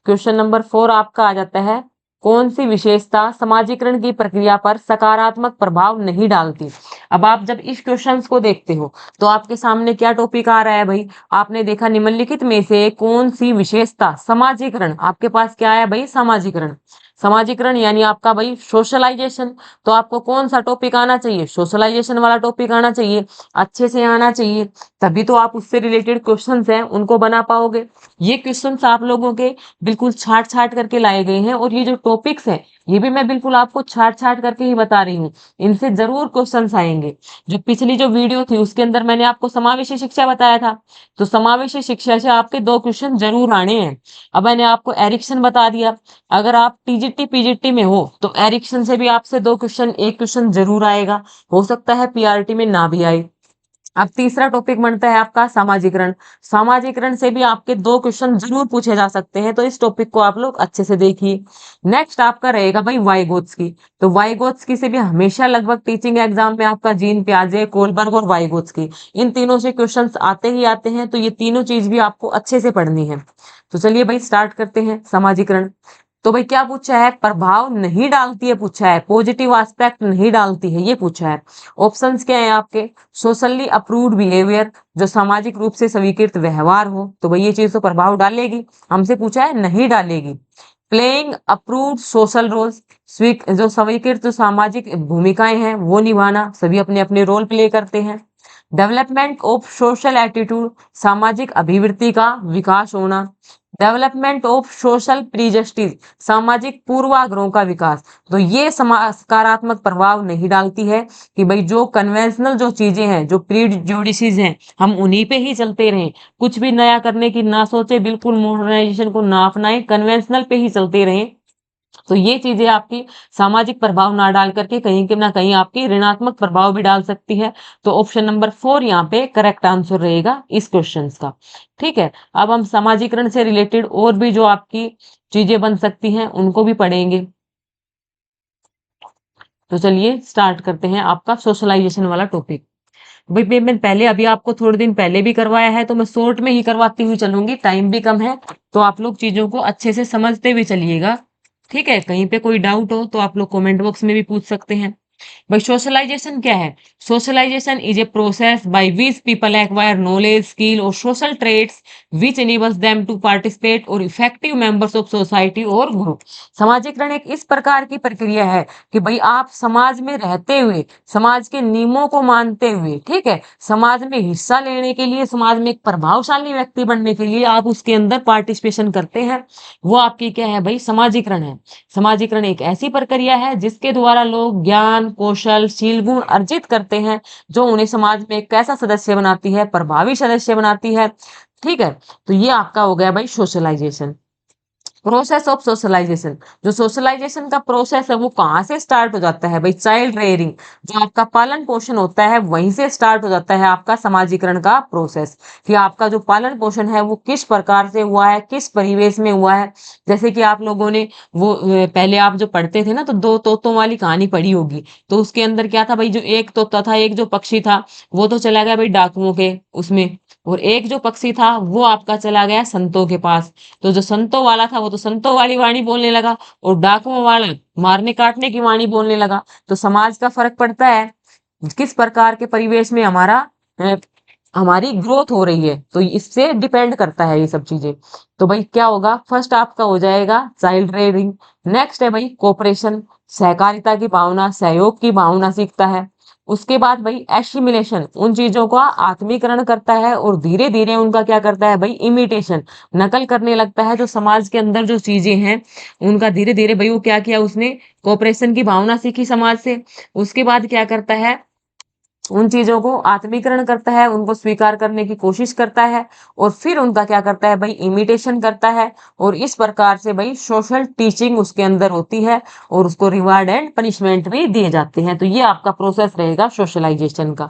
क्वेश्चन नंबर 4 आपका आ जाता है, कौन सी विशेषता समाजीकरण की प्रक्रिया पर सकारात्मक प्रभाव नहीं डालती। अब आप जब इस क्वेश्चंस को देखते हो तो आपके सामने क्या टॉपिक आ रहा है भाई, आपने देखा निम्नलिखित में से कौन सी विशेषता समाजीकरण, आपके पास क्या है भाई, समाजीकरण। समाजीकरण यानी आपका भाई सोशलाइजेशन। तो आपको कौन सा टॉपिक आना चाहिए, सोशलाइजेशन वाला टॉपिक आना चाहिए, अच्छे से आना चाहिए, तभी तो आप उससे रिलेटेड क्वेश्चंस हैं उनको बना पाओगे। ये क्वेश्चंस आप लोगों के बिल्कुल छाट छाट करके लाए गए हैं, और ये जो टॉपिक्स हैं ये भी मैं बिल्कुल आपको छाट छाट करके ही बता रही हूँ। इनसे जरूर क्वेश्चंस आएंगे। जो पिछली जो वीडियो थी उसके अंदर मैंने आपको समावेशी शिक्षा बताया था, तो समावेशी शिक्षा से आपके 2 क्वेश्चन जरूर आने हैं। अब मैंने आपको एरिक्सन बता दिया, अगर आप टीजीटी पीजीटी में हो तो एरिक्सन से भी आपसे 2 क्वेश्चन, एक क्वेश्चन जरूर आएगा, हो सकता है पीआरटी में ना भी आए। अब तीसरा टॉपिक बनता है आपका सामाजिकरण। सामाजिकरण से भी आपके 2 क्वेश्चन जरूर पूछे जा सकते हैं, तो इस टॉपिक को आप लोग अच्छे से देखिए। नेक्स्ट आपका रहेगा भाई वाइगोत्स्की। तो वाइगोत्स्की से भी हमेशा लगभग टीचिंग एग्जाम में आपका जीन पियाजे, कोलबर्ग और वाइगोत्स्की, इन तीनों से क्वेश्चंस आते ही आते हैं, तो ये तीनों चीज भी आपको अच्छे से पढ़नी है। तो चलिए भाई स्टार्ट करते हैं समाजीकरण। तो भाई क्या पूछा है, प्रभाव नहीं डालती है पूछा है, पॉजिटिव एस्पेक्ट नहीं डालती है ये पूछा है। ऑप्शंस क्या है आपके, सोशली अप्रूव्ड बिहेवियर, जो सामाजिक रूप से स्वीकृत व्यवहार हो, तो भाई ये चीज तो प्रभाव डालेगी, हमसे पूछा है नहीं डालेगी। प्लेइंग अप्रूव्ड सोशल रोल्स, जो स्वीकृत जो सामाजिक भूमिकाएं हैं वो निभाना, सभी अपने अपने रोल प्ले करते हैं। डेवलपमेंट ऑफ सोशल एटीट्यूड, सामाजिक अभिवृत्ति का विकास होना। डेवलपमेंट ऑफ सोशल प्रीजस्टिस, सामाजिक पूर्वाग्रहों का विकास। तो ये सकारात्मक प्रभाव नहीं डालती है कि भाई जो कन्वेंशनल जो चीजें हैं, जो प्रीजुडिसेस हैं, हम उन्हीं पे ही चलते रहें, कुछ भी नया करने की ना सोचे, बिल्कुल मॉडर्नाइजेशन को ना अपनाएं, कन्वेंशनल पे ही चलते रहें। तो ये चीजें आपकी सामाजिक प्रभाव ना डाल करके कहीं के ना कहीं आपकी ऋणात्मक प्रभाव भी डाल सकती है। तो ऑप्शन नंबर 4 यहाँ पे करेक्ट आंसर रहेगा इस क्वेश्चन का, ठीक है। अब हम समाजीकरण से रिलेटेड और भी जो आपकी चीजें बन सकती हैं उनको भी पढ़ेंगे। तो चलिए स्टार्ट करते हैं आपका सोशलाइजेशन वाला टॉपिक। भाई पेमेंट पहले अभी आपको थोड़े दिन पहले भी करवाया है, तो मैं शॉर्ट में ही करवाती हुई चलूंगी, टाइम भी कम है, तो आप लोग चीजों को अच्छे से समझते हुए चलिएगा। ठीक है, कहीं पे कोई डाउट हो तो आप लोग कमेंट बॉक्स में भी पूछ सकते हैं। भाई सोशलाइजेशन क्या है? Socialisation is a process by which people acquire knowledge, skill और social traits which enables them to participate और इफेक्टिव मेंबर्स ऑफ सोसाइटी और ग्रुप। समाजीकरण एक इस प्रकार की प्रक्रिया है कि भाई आप समाज में रहते हुए, समाज के नियमों को मानते हुए, ठीक है, समाज में हिस्सा लेने के लिए, समाज में एक प्रभावशाली व्यक्ति बनने के लिए आप उसके अंदर पार्टिसिपेशन करते हैं, वो आपकी क्या है भाई? समाजीकरण है। समाजीकरण एक ऐसी प्रक्रिया है जिसके द्वारा लोग ज्ञान, कौशल, शील गुण अर्जित करते हैं, जो उन्हें समाज में एक कैसा सदस्य बनाती है? प्रभावी सदस्य बनाती है। ठीक है, तो ये आपका हो गया भाई सोशलाइजेशन। प्रोसेस ऑफ सोशलाइजेशन, जो सोशलाइजेशन का प्रोसेस है वो कहाँ से स्टार्ट हो जाता है भाई? चाइल्ड रेयरिंग, जो आपका पालन पोषण होता है वहीं से स्टार्ट हो जाता है आपका समाजीकरण का प्रोसेस, कि आपका जो पालन पोषण है वो किस प्रकार से हुआ है, किस परिवेश में हुआ है। जैसे कि आप लोगों ने वो पहले आप जो पढ़ते थे ना, तो दो तोतों वाली कहानी पढ़ी होगी, तो उसके अंदर क्या था भाई? जो एक तोता था, एक जो पक्षी था, वो तो चला गया भाई डाकुओं के उसमें, और एक जो पक्षी था वो आपका चला गया संतों के पास। तो जो संतों वाला था वो तो संतों वाली वाणी बोलने लगा, और डाकुओं वाला मारने काटने की वाणी बोलने लगा। तो समाज का फर्क पड़ता है, किस प्रकार के परिवेश में हमारा अ, हमारी ग्रोथ हो रही है, तो इससे डिपेंड करता है ये सब चीजें। तो भाई क्या होगा? फर्स्ट आपका हो जाएगा चाइल्ड रेयरिंग। नेक्स्ट है भाई कोऑपरेशन, सहकारिता की भावना, सहयोग की भावना सीखता है। उसके बाद भाई एसिमिलेशन, उन चीजों का आत्मीकरण करता है, और धीरे धीरे उनका क्या करता है भाई? इमिटेशन, नकल करने लगता है। जो समाज के अंदर जो चीजें हैं उनका धीरे धीरे भाई वो क्या किया उसने? कोऑपरेशन की भावना सीखी समाज से। उसके बाद क्या करता है? उन चीजों को आत्मीकरण करता है, उनको स्वीकार करने की कोशिश करता है, और फिर उनका क्या करता है भाई? इमिटेशन करता है। और इस प्रकार से भाई सोशल टीचिंग उसके अंदर होती है, और उसको रिवार्ड एंड पनिशमेंट भी दिए जाते हैं। तो ये आपका प्रोसेस रहेगा सोशलाइजेशन का।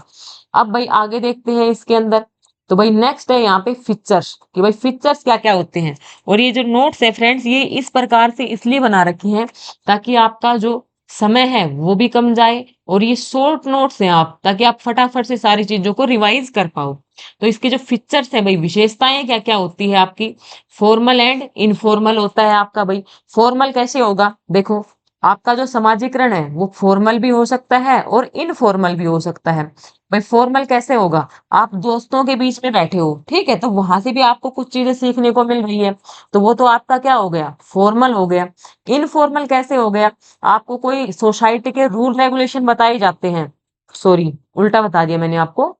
अब भाई आगे देखते हैं इसके अंदर। तो भाई नेक्स्ट है यहाँ पे फीचर्स, कि भाई फीचर्स क्या क्या होते हैं। और ये जो नोट्स है फ्रेंड्स, ये इस प्रकार से इसलिए बना रखी हैं ताकि आपका जो समय है वो भी कम जाए, और ये शॉर्ट नोट्स हैं आप, ताकि आप फटाफट से सारी चीजों को रिवाइज कर पाओ। तो इसके जो फीचर्स हैं भाई, विशेषताएं क्या क्या होती है आपकी? फॉर्मल एंड इनफॉर्मल होता है आपका भाई। फॉर्मल कैसे होगा? देखो, आपका जो समाजीकरण है वो फॉर्मल भी हो सकता है और इनफॉर्मल भी हो सकता है। भाई फॉर्मल कैसे होगा? आप दोस्तों के बीच में बैठे हो, ठीक है, तो वहां से भी आपको कुछ चीजें सीखने को मिल रही है, तो वो तो आपका क्या हो गया? फॉर्मल हो गया। इनफॉर्मल कैसे हो गया? आपको कोई सोसाइटी के रूल रेगुलेशन बताए जाते हैं, सॉरी उल्टा बता दिया मैंने आपको,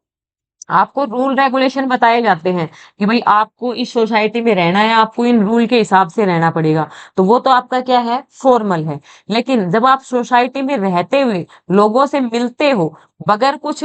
आपको रूल रेगुलेशन बताए जाते हैं कि भाई आपको इस सोसाइटी में रहना है, आपको इन रूल के हिसाब से रहना पड़ेगा, तो वो तो आपका क्या है? फॉर्मल है। लेकिन जब आप सोसाइटी में रहते हुए लोगों से मिलते हो, बगैर कुछ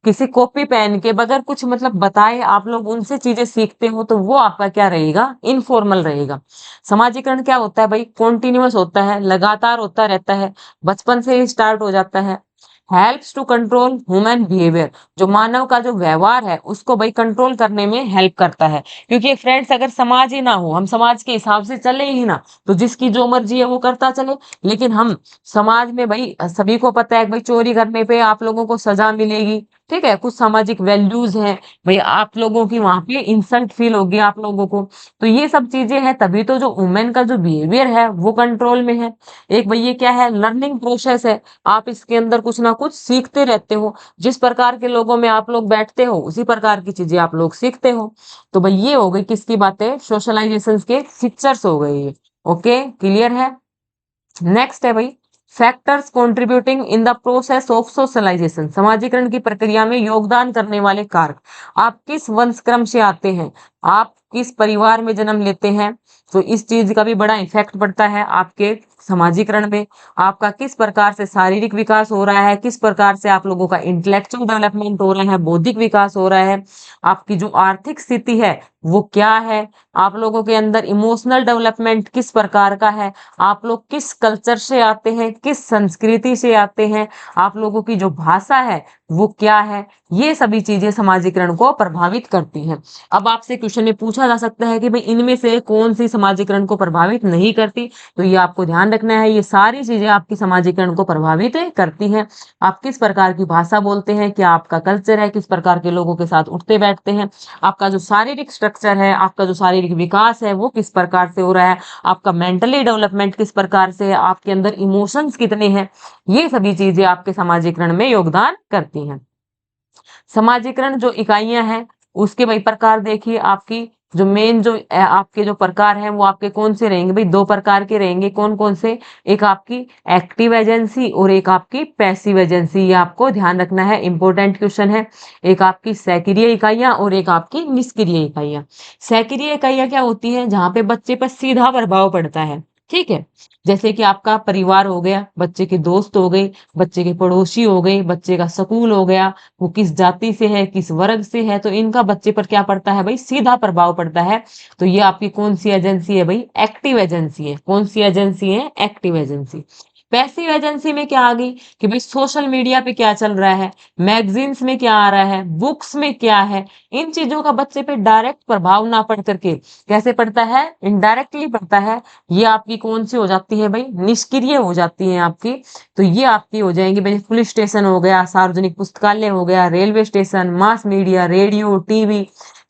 किसी कॉपी पेन के, बगैर कुछ मतलब बताए आप लोग उनसे चीजें सीखते हो, तो वो आपका क्या रहेगा? इनफॉर्मल रहेगा। समाजीकरण क्या होता है भाई? कॉन्टिन्यूअस होता है, लगातार होता रहता है, बचपन से ही स्टार्ट हो जाता है। Helps to control human behaviour, जो मानव का जो व्यवहार है उसको भाई कंट्रोल करने में हेल्प करता है। क्योंकि फ्रेंड्स अगर समाज ही ना हो, हम समाज के हिसाब से चले ही ना, तो जिसकी जो मर्जी है वो करता चले। लेकिन हम समाज में भाई सभी को पता है कि भाई चोरी करने पे आप लोगों को सजा मिलेगी, ठीक है, कुछ सामाजिक वैल्यूज हैं, भाई आप लोगों की वहां पे इंसल्ट फील होगी आप लोगों को। तो ये सब चीजें हैं, तभी तो जो वुमेन का जो बिहेवियर है वो कंट्रोल में है। एक भाई ये क्या है? लर्निंग प्रोसेस है, आप इसके अंदर कुछ ना कुछ सीखते रहते हो, जिस प्रकार के लोगों में आप लोग बैठते हो उसी प्रकार की चीजें आप लोग सीखते हो। तो भाई ये हो गई किसकी बातें? सोशलाइजेशन के फीचर्स हो गए ये। ओके, क्लियर है? नेक्स्ट है भाई factors contributing in the process of socialisation, समाजीकरण की प्रक्रिया में योगदान करने वाले कारक। आप किस वंश क्रम से आते हैं, आप किस परिवार में जन्म लेते हैं, तो इस चीज का भी बड़ा इफेक्ट पड़ता है आपके समाजीकरण में। आपका किस प्रकार से शारीरिक विकास हो रहा है, किस प्रकार से आप लोगों का इंटेलेक्चुअल डेवलपमेंट हो रहा है, बौद्धिक विकास हो रहा है, आपकी जो आर्थिक स्थिति है वो क्या है, आप लोगों के अंदर इमोशनल डेवलपमेंट किस प्रकार का है, आप लोग किस कल्चर से आते हैं, किस संस्कृति से आते हैं, आप लोगों की जो भाषा है वो क्या है, ये सभी चीजें समाजीकरण को प्रभावित करती हैं। अब आपसे क्वेश्चन में पूछा जा सकता है कि भाई इनमें से कौन सी समाजीकरण को प्रभावित नहीं करती, तो ये आपको ध्यान रखना है, ये सारी चीजें आपकी समाजीकरण को प्रभावित करती हैं। आप किस प्रकार की भाषा बोलते हैं, क्या आपका कल्चर है, किस प्रकार के लोगों के साथ उठते बैठते हैं, आपका जो शारीरिक स्ट्रक्चर है, आपका जो शारीरिक विकास है वो किस प्रकार से हो रहा है, आपका मेंटली डेवलपमेंट किस प्रकार से है, आपके अंदर इमोशंस कितने हैं, ये सभी चीजें आपके समाजीकरण में योगदान करती हैं। समाजीकरण जो इकाइयां हैं उसके भाई प्रकार देखिए, आपकी जो मेन जो आपके जो प्रकार हैं वो आपके कौन से रहेंगे भाई, दो प्रकार के रहेंगे, कौन कौन से, एक आपकी एक्टिव एजेंसी और एक आपकी पैसिव एजेंसी, ये आपको ध्यान रखना है, इंपॉर्टेंट क्वेश्चन है। एक आपकी सक्रिय इकाइयां और एक आपकी निष्क्रिय इकाइयां। सक्रिय इकाइयां क्या होती है, जहां पे बच्चे पर सीधा प्रभाव पड़ता है, ठीक है, जैसे कि आपका परिवार हो गया, बच्चे के दोस्त हो गए, बच्चे के पड़ोसी हो गए, बच्चे का स्कूल हो गया, वो किस जाति से है, किस वर्ग से है, तो इनका बच्चे पर क्या पड़ता है भाई, सीधा प्रभाव पड़ता है। तो ये आपकी कौन सी एजेंसी है भाई, एक्टिव एजेंसी है। कौन सी एजेंसी है, एक्टिव एजेंसी। पैसिव एजेंसी में क्या आ गई कि भाई सोशल मीडिया पे क्या चल रहा है, मैगजीन्स में क्या आ रहा है, बुक्स में क्या है, इन चीजों का बच्चे पे डायरेक्ट प्रभाव ना पड़ करके कैसे पड़ता है, इनडायरेक्टली पड़ता है, ये आपकी कौन सी हो जाती है भाई, निष्क्रिय हो जाती है आपकी। तो ये आपकी हो जाएंगी भाई, पुलिस स्टेशन हो गया, सार्वजनिक पुस्तकालय हो गया, railway station, mass media, radio, TV,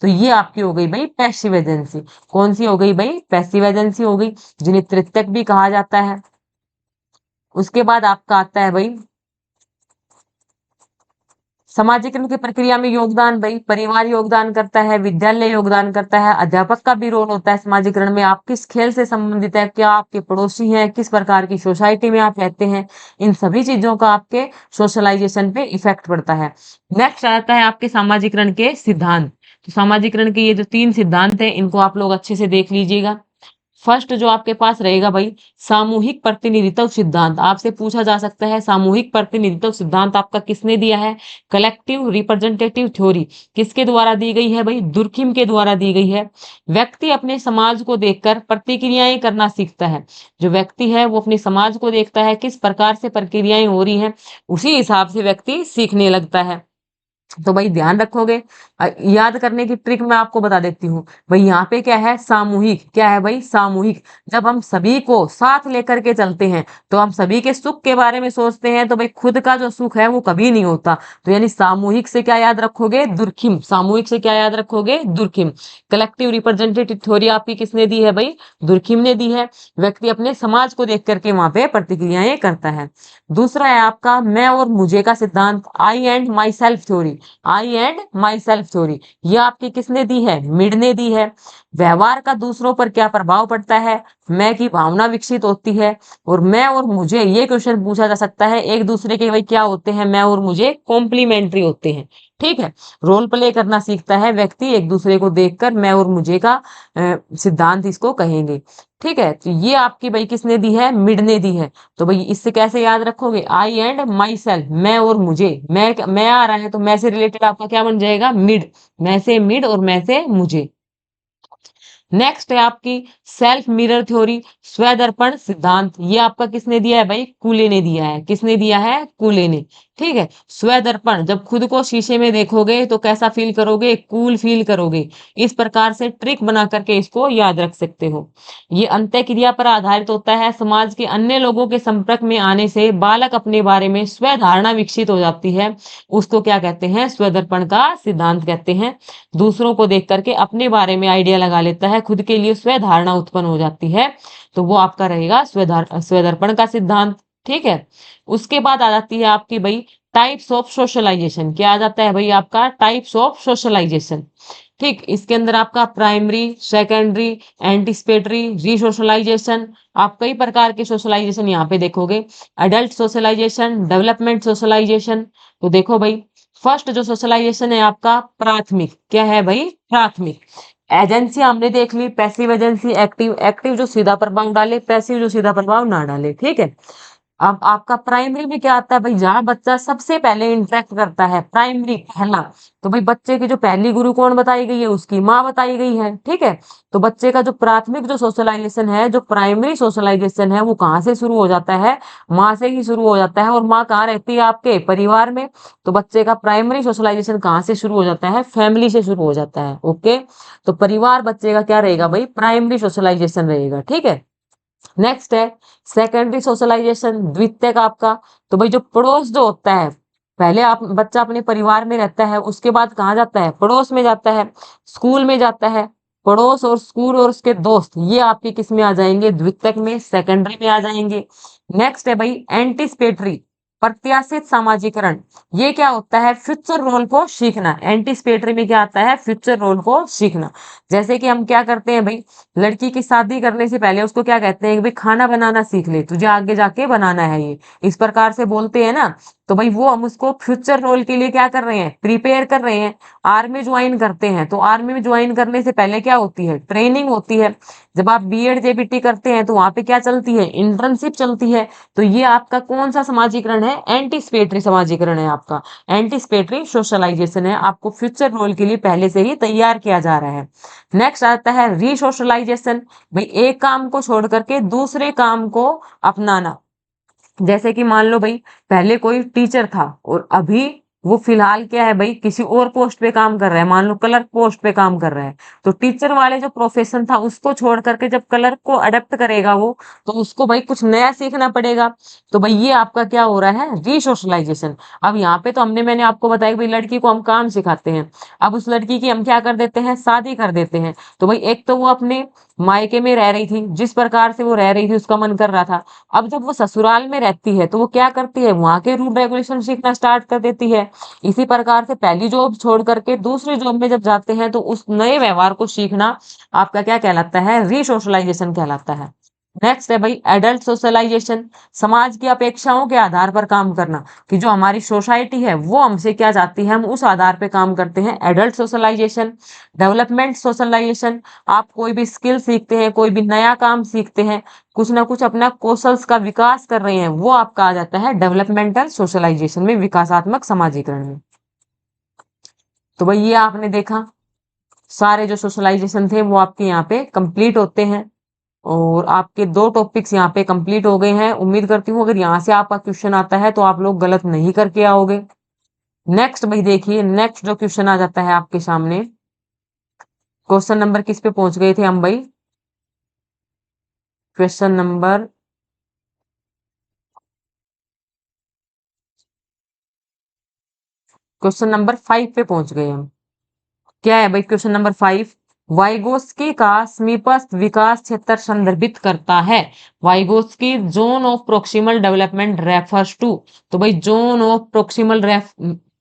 तो ये आपकी हो गई भाई पैसिव एजेंसी। कौन सी हो गई भाई, पैसिव एजेंसी हो गई, जिन्हें तृतीयक भी कहा जाता है। उसके बाद आपका आता है भाई समाजीकरण की प्रक्रिया में योगदान, भाई परिवार योगदान करता है, विद्यालय योगदान करता है, अध्यापक का भी रोल होता है समाजीकरण में, आप किस खेल से संबंधित है, क्या आपके पड़ोसी हैं, किस प्रकार की सोसाइटी में आप रहते हैं, इन सभी चीजों का आपके सोशलाइजेशन पे इफेक्ट पड़ता है। नेक्स्ट आता है आपके सामाजिकरण के सिद्धांत। तो सामाजिकरण के ये जो 3 सिद्धांत है इनको आप लोग अच्छे से देख लीजिएगा। फर्स्ट जो आपके पास रहेगा भाई, सामूहिक प्रतिनिधित्व सिद्धांत। आपसे पूछा जा सकता है सामूहिक प्रतिनिधित्व सिद्धांत आपका किसने दिया है, कलेक्टिव रिप्रेजेंटेटिव थ्योरी किसके द्वारा दी गई है भाई, दुर्खिम के द्वारा दी गई है। व्यक्ति अपने समाज को देखकर प्रतिक्रियाएं करना सीखता है। जो व्यक्ति है वो अपने समाज को देखता है, किस प्रकार से प्रक्रियाएं हो रही हैं, उसी हिसाब से व्यक्ति सीखने लगता है। तो भाई ध्यान रखोगे। याद करने की ट्रिक मैं आपको बता देती हूँ भाई, यहाँ पे क्या है, सामूहिक, क्या है भाई, सामूहिक। जब हम सभी को साथ लेकर के चलते हैं तो हम सभी के सुख के बारे में सोचते हैं, तो भाई खुद का जो सुख है वो कभी नहीं होता। तो यानी सामूहिक से क्या याद रखोगे, दुर्खिम। सामूहिक से क्या याद रखोगे, दुर्खिम। कलेक्टिव रिप्रेजेंटेटिव थ्योरी आपकी किसने दी है भाई, दुर्खिम ने दी है। व्यक्ति अपने समाज को देख करके वहां पे प्रतिक्रियाएं करता है। दूसरा है आपका मैं और मुझे का सिद्धांत, I and myself theory. I and myself theory ये आपकी किसने दी है, मिड ने दी है। व्यवहार का दूसरों पर क्या प्रभाव पड़ता है, मैं की भावना विकसित होती है। और मैं और मुझे, ये क्वेश्चन पूछा जा सकता है, एक दूसरे के भाई क्या होते हैं, मैं और मुझे कॉम्प्लीमेंट्री होते हैं, ठीक है। रोल प्ले करना सीखता है व्यक्ति एक दूसरे को देखकर, मैं और मुझे का सिद्धांत इसको कहेंगे, ठीक है। तो ये आपकी भाई किसने दी है, मिड ने दी है। तो भाई इससे कैसे याद रखोगे, आई एंड माई सेल्फ, मैं और मुझे, मैं आ रहा है तो मैं से रिलेटेड आपका क्या बन जाएगा, मिड। मैं से मिड और मैं से मुझे। नेक्स्ट है आपकी सेल्फ मिरर थ्योरी, स्वदर्पण सिद्धांत। ये आपका किसने दिया है भाई, कूले ने दिया है। किसने दिया है, कूले ने, ठीक है। स्वदर्पण, जब खुद को शीशे में देखोगे तो कैसा फील करोगे, कूल फील करोगे। इस प्रकार से ट्रिक बना करके इसको याद रख सकते हो। ये अंत्य क्रिया पर आधारित होता है। समाज के अन्य लोगों के संपर्क में आने से बालक अपने बारे में स्वधारणा विकसित हो जाती है, उसको क्या कहते हैं, स्वदर्पण का सिद्धांत कहते हैं। दूसरों को देख करके अपने बारे में आइडिया लगा लेता है, खुद के लिए स्वधारणा उत्पन्न हो जाती है, तो वो आपका रहेगा स्वदर्पण का सिद्धांत, ठीक है। उसके बाद आ जाती है आपकी भाई टाइप्स ऑफ सोशलाइजेशन। क्या आ जाता है भाई आपका, टाइप्स ऑफ सोशलाइजेशन, ठीक। इसके अंदर आपका प्राइमरी, सेकेंडरी, एंटिसिपेटरी, रीसोशलाइजेशन, आप कई प्रकार के सोशलाइजेशन यहाँ पे देखोगे। Adult socialisation, development socialisation. तो देखो भाई, फर्स्ट जो सोशलाइजेशन है आपका प्राथमिक, क्या है भाई, प्राथमिक। एजेंसी हमने देख ली, पैसिव एजेंसी, एक्टिव। एक्टिव जो सीधा प्रभाव डाले, पैसिव जो सीधा प्रभाव ना डाले, ठीक है। अब आपका प्राइमरी में क्या आता है भाई, जहाँ बच्चा सबसे पहले इंटरेक्ट करता है, प्राइमरी पहला। तो भाई बच्चे की जो पहली गुरु कौन बताई गई है, उसकी माँ बताई गई है, ठीक है। तो बच्चे का जो प्राथमिक जो सोशलाइजेशन है, जो प्राइमरी सोशलाइजेशन है, वो कहाँ से शुरू हो जाता है, माँ से ही शुरू हो जाता है। और माँ कहाँ रहती है, आपके परिवार में। तो बच्चे का प्राइमरी सोशलाइजेशन कहाँ से शुरू हो जाता है, फैमिली से शुरू हो जाता है, ओके। तो परिवार बच्चे का क्या रहेगा भाई, प्राइमरी सोशलाइजेशन रहेगा, ठीक है। नेक्स्ट है सेकेंडरी सोशलाइजेशन, द्वितीयक आपका। तो भाई जो पड़ोस जो होता है, पहले आप बच्चा अपने परिवार में रहता है, उसके बाद कहाँ जाता है, पड़ोस में जाता है, स्कूल में जाता है। पड़ोस और स्कूल और उसके दोस्त, ये आपके किस में आ जाएंगे, द्वितीयक में, सेकेंडरी में आ जाएंगे। नेक्स्ट है भाई एंटिसिपेटरी, प्रत्याशित सामाजिकरण। ये क्या होता है, फ्यूचर रोल को सीखना। एंटिसिपेटरी में क्या आता है, फ्यूचर रोल को सीखना। जैसे कि हम क्या करते हैं भाई, लड़की की शादी करने से पहले उसको क्या कहते हैं कि भाई खाना बनाना सीख ले, तुझे आगे जाके बनाना है ये, इस प्रकार से बोलते हैं ना। तो भाई वो हम उसको फ्यूचर रोल के लिए क्या कर रहे हैं, प्रिपेयर कर रहे हैं। आर्मी ज्वाइन करते हैं, तो आर्मी में ज्वाइन करने से पहले क्या होती है, ट्रेनिंग होती है। जब आप बीएड जेबीटी करते हैं तो वहां पे क्या चलती है, इंटर्नशिप चलती है। तो ये आपका कौन सा समाजीकरण है, एंटीसिपेटरी समाजीकरण है आपका। एंटीसिपेटरी सोशलाइजेशन है, आपको फ्यूचर रोल के लिए पहले से ही तैयार किया जा रहा है। नेक्स्ट आता है रीसोशलाइजेशन, भाई एक काम को छोड़ करके दूसरे काम को अपनाना। जैसे कि मान लो भाई, पहले कोई टीचर था और अभी वो फिलहाल क्या है भाई, किसी और पोस्ट पे काम कर रहा है, मान लो क्लर्क पोस्ट पे काम कर रहा है। तो टीचर वाले जो प्रोफेशन था उसको छोड़ करके जब क्लर्क को अडेप्ट करेगा वो, तो उसको भाई कुछ नया सीखना पड़ेगा। तो भाई ये आपका क्या हो रहा है, रीसोशलाइजेशन। अब यहाँ पे तो मैंने आपको बताया कि भाई लड़की को हम काम सिखाते हैं, अब उस लड़की की हम क्या कर देते हैं, शादी कर देते हैं। तो भाई एक तो वो अपने मायके में रह रही थी, जिस प्रकार से वो रह रही थी उसका मन कर रहा था। अब जब वो ससुराल में रहती है तो वो क्या करती है, वहां के रूल रेगुलेशन सीखना स्टार्ट कर देती है। इसी प्रकार से पहली जॉब छोड़ करके दूसरी जॉब में जब जाते हैं तो उस नए व्यवहार को सीखना आपका क्या कहलाता है, रीसोशलाइजेशन कहलाता है। नेक्स्ट है भाई एडल्ट सोशलाइजेशन, समाज की अपेक्षाओं के आधार पर काम करना। कि जो हमारी सोसाइटी है वो हमसे क्या चाहती है, हम उस आधार पे काम करते हैं, एडल्ट सोशलाइजेशन। डेवलपमेंट सोशलाइजेशन, आप कोई भी स्किल सीखते हैं, कोई भी नया काम सीखते हैं, कुछ ना कुछ अपना कौशल्स का विकास कर रहे हैं, वो आपका आ जाता है डेवलपमेंटल सोशलाइजेशन में, विकासात्मक समाजीकरण में। तो भाई ये आपने देखा, सारे जो सोशलाइजेशन थे वो आपके यहाँ पे कंप्लीट होते हैं। और आपके दो टॉपिक्स यहाँ पे कंप्लीट हो गए हैं। उम्मीद करती हूँ अगर यहाँ से आपका क्वेश्चन आता है तो आप लोग गलत नहीं करके आओगे। नेक्स्ट भाई देखिए, नेक्स्ट जो क्वेश्चन आ जाता है आपके सामने, क्वेश्चन नंबर किस पे पहुंच गए थे हम भाई, क्वेश्चन नंबर क्वेश्चन नंबर 5 पे पहुंच गए हम। क्या है भाई क्वेश्चन नंबर 5, वाइगोस्की का समीपस्थ विकास क्षेत्र संदर्भित करता है। Vygotsky zone of proximal development refers to. तो भाई जोन ऑफ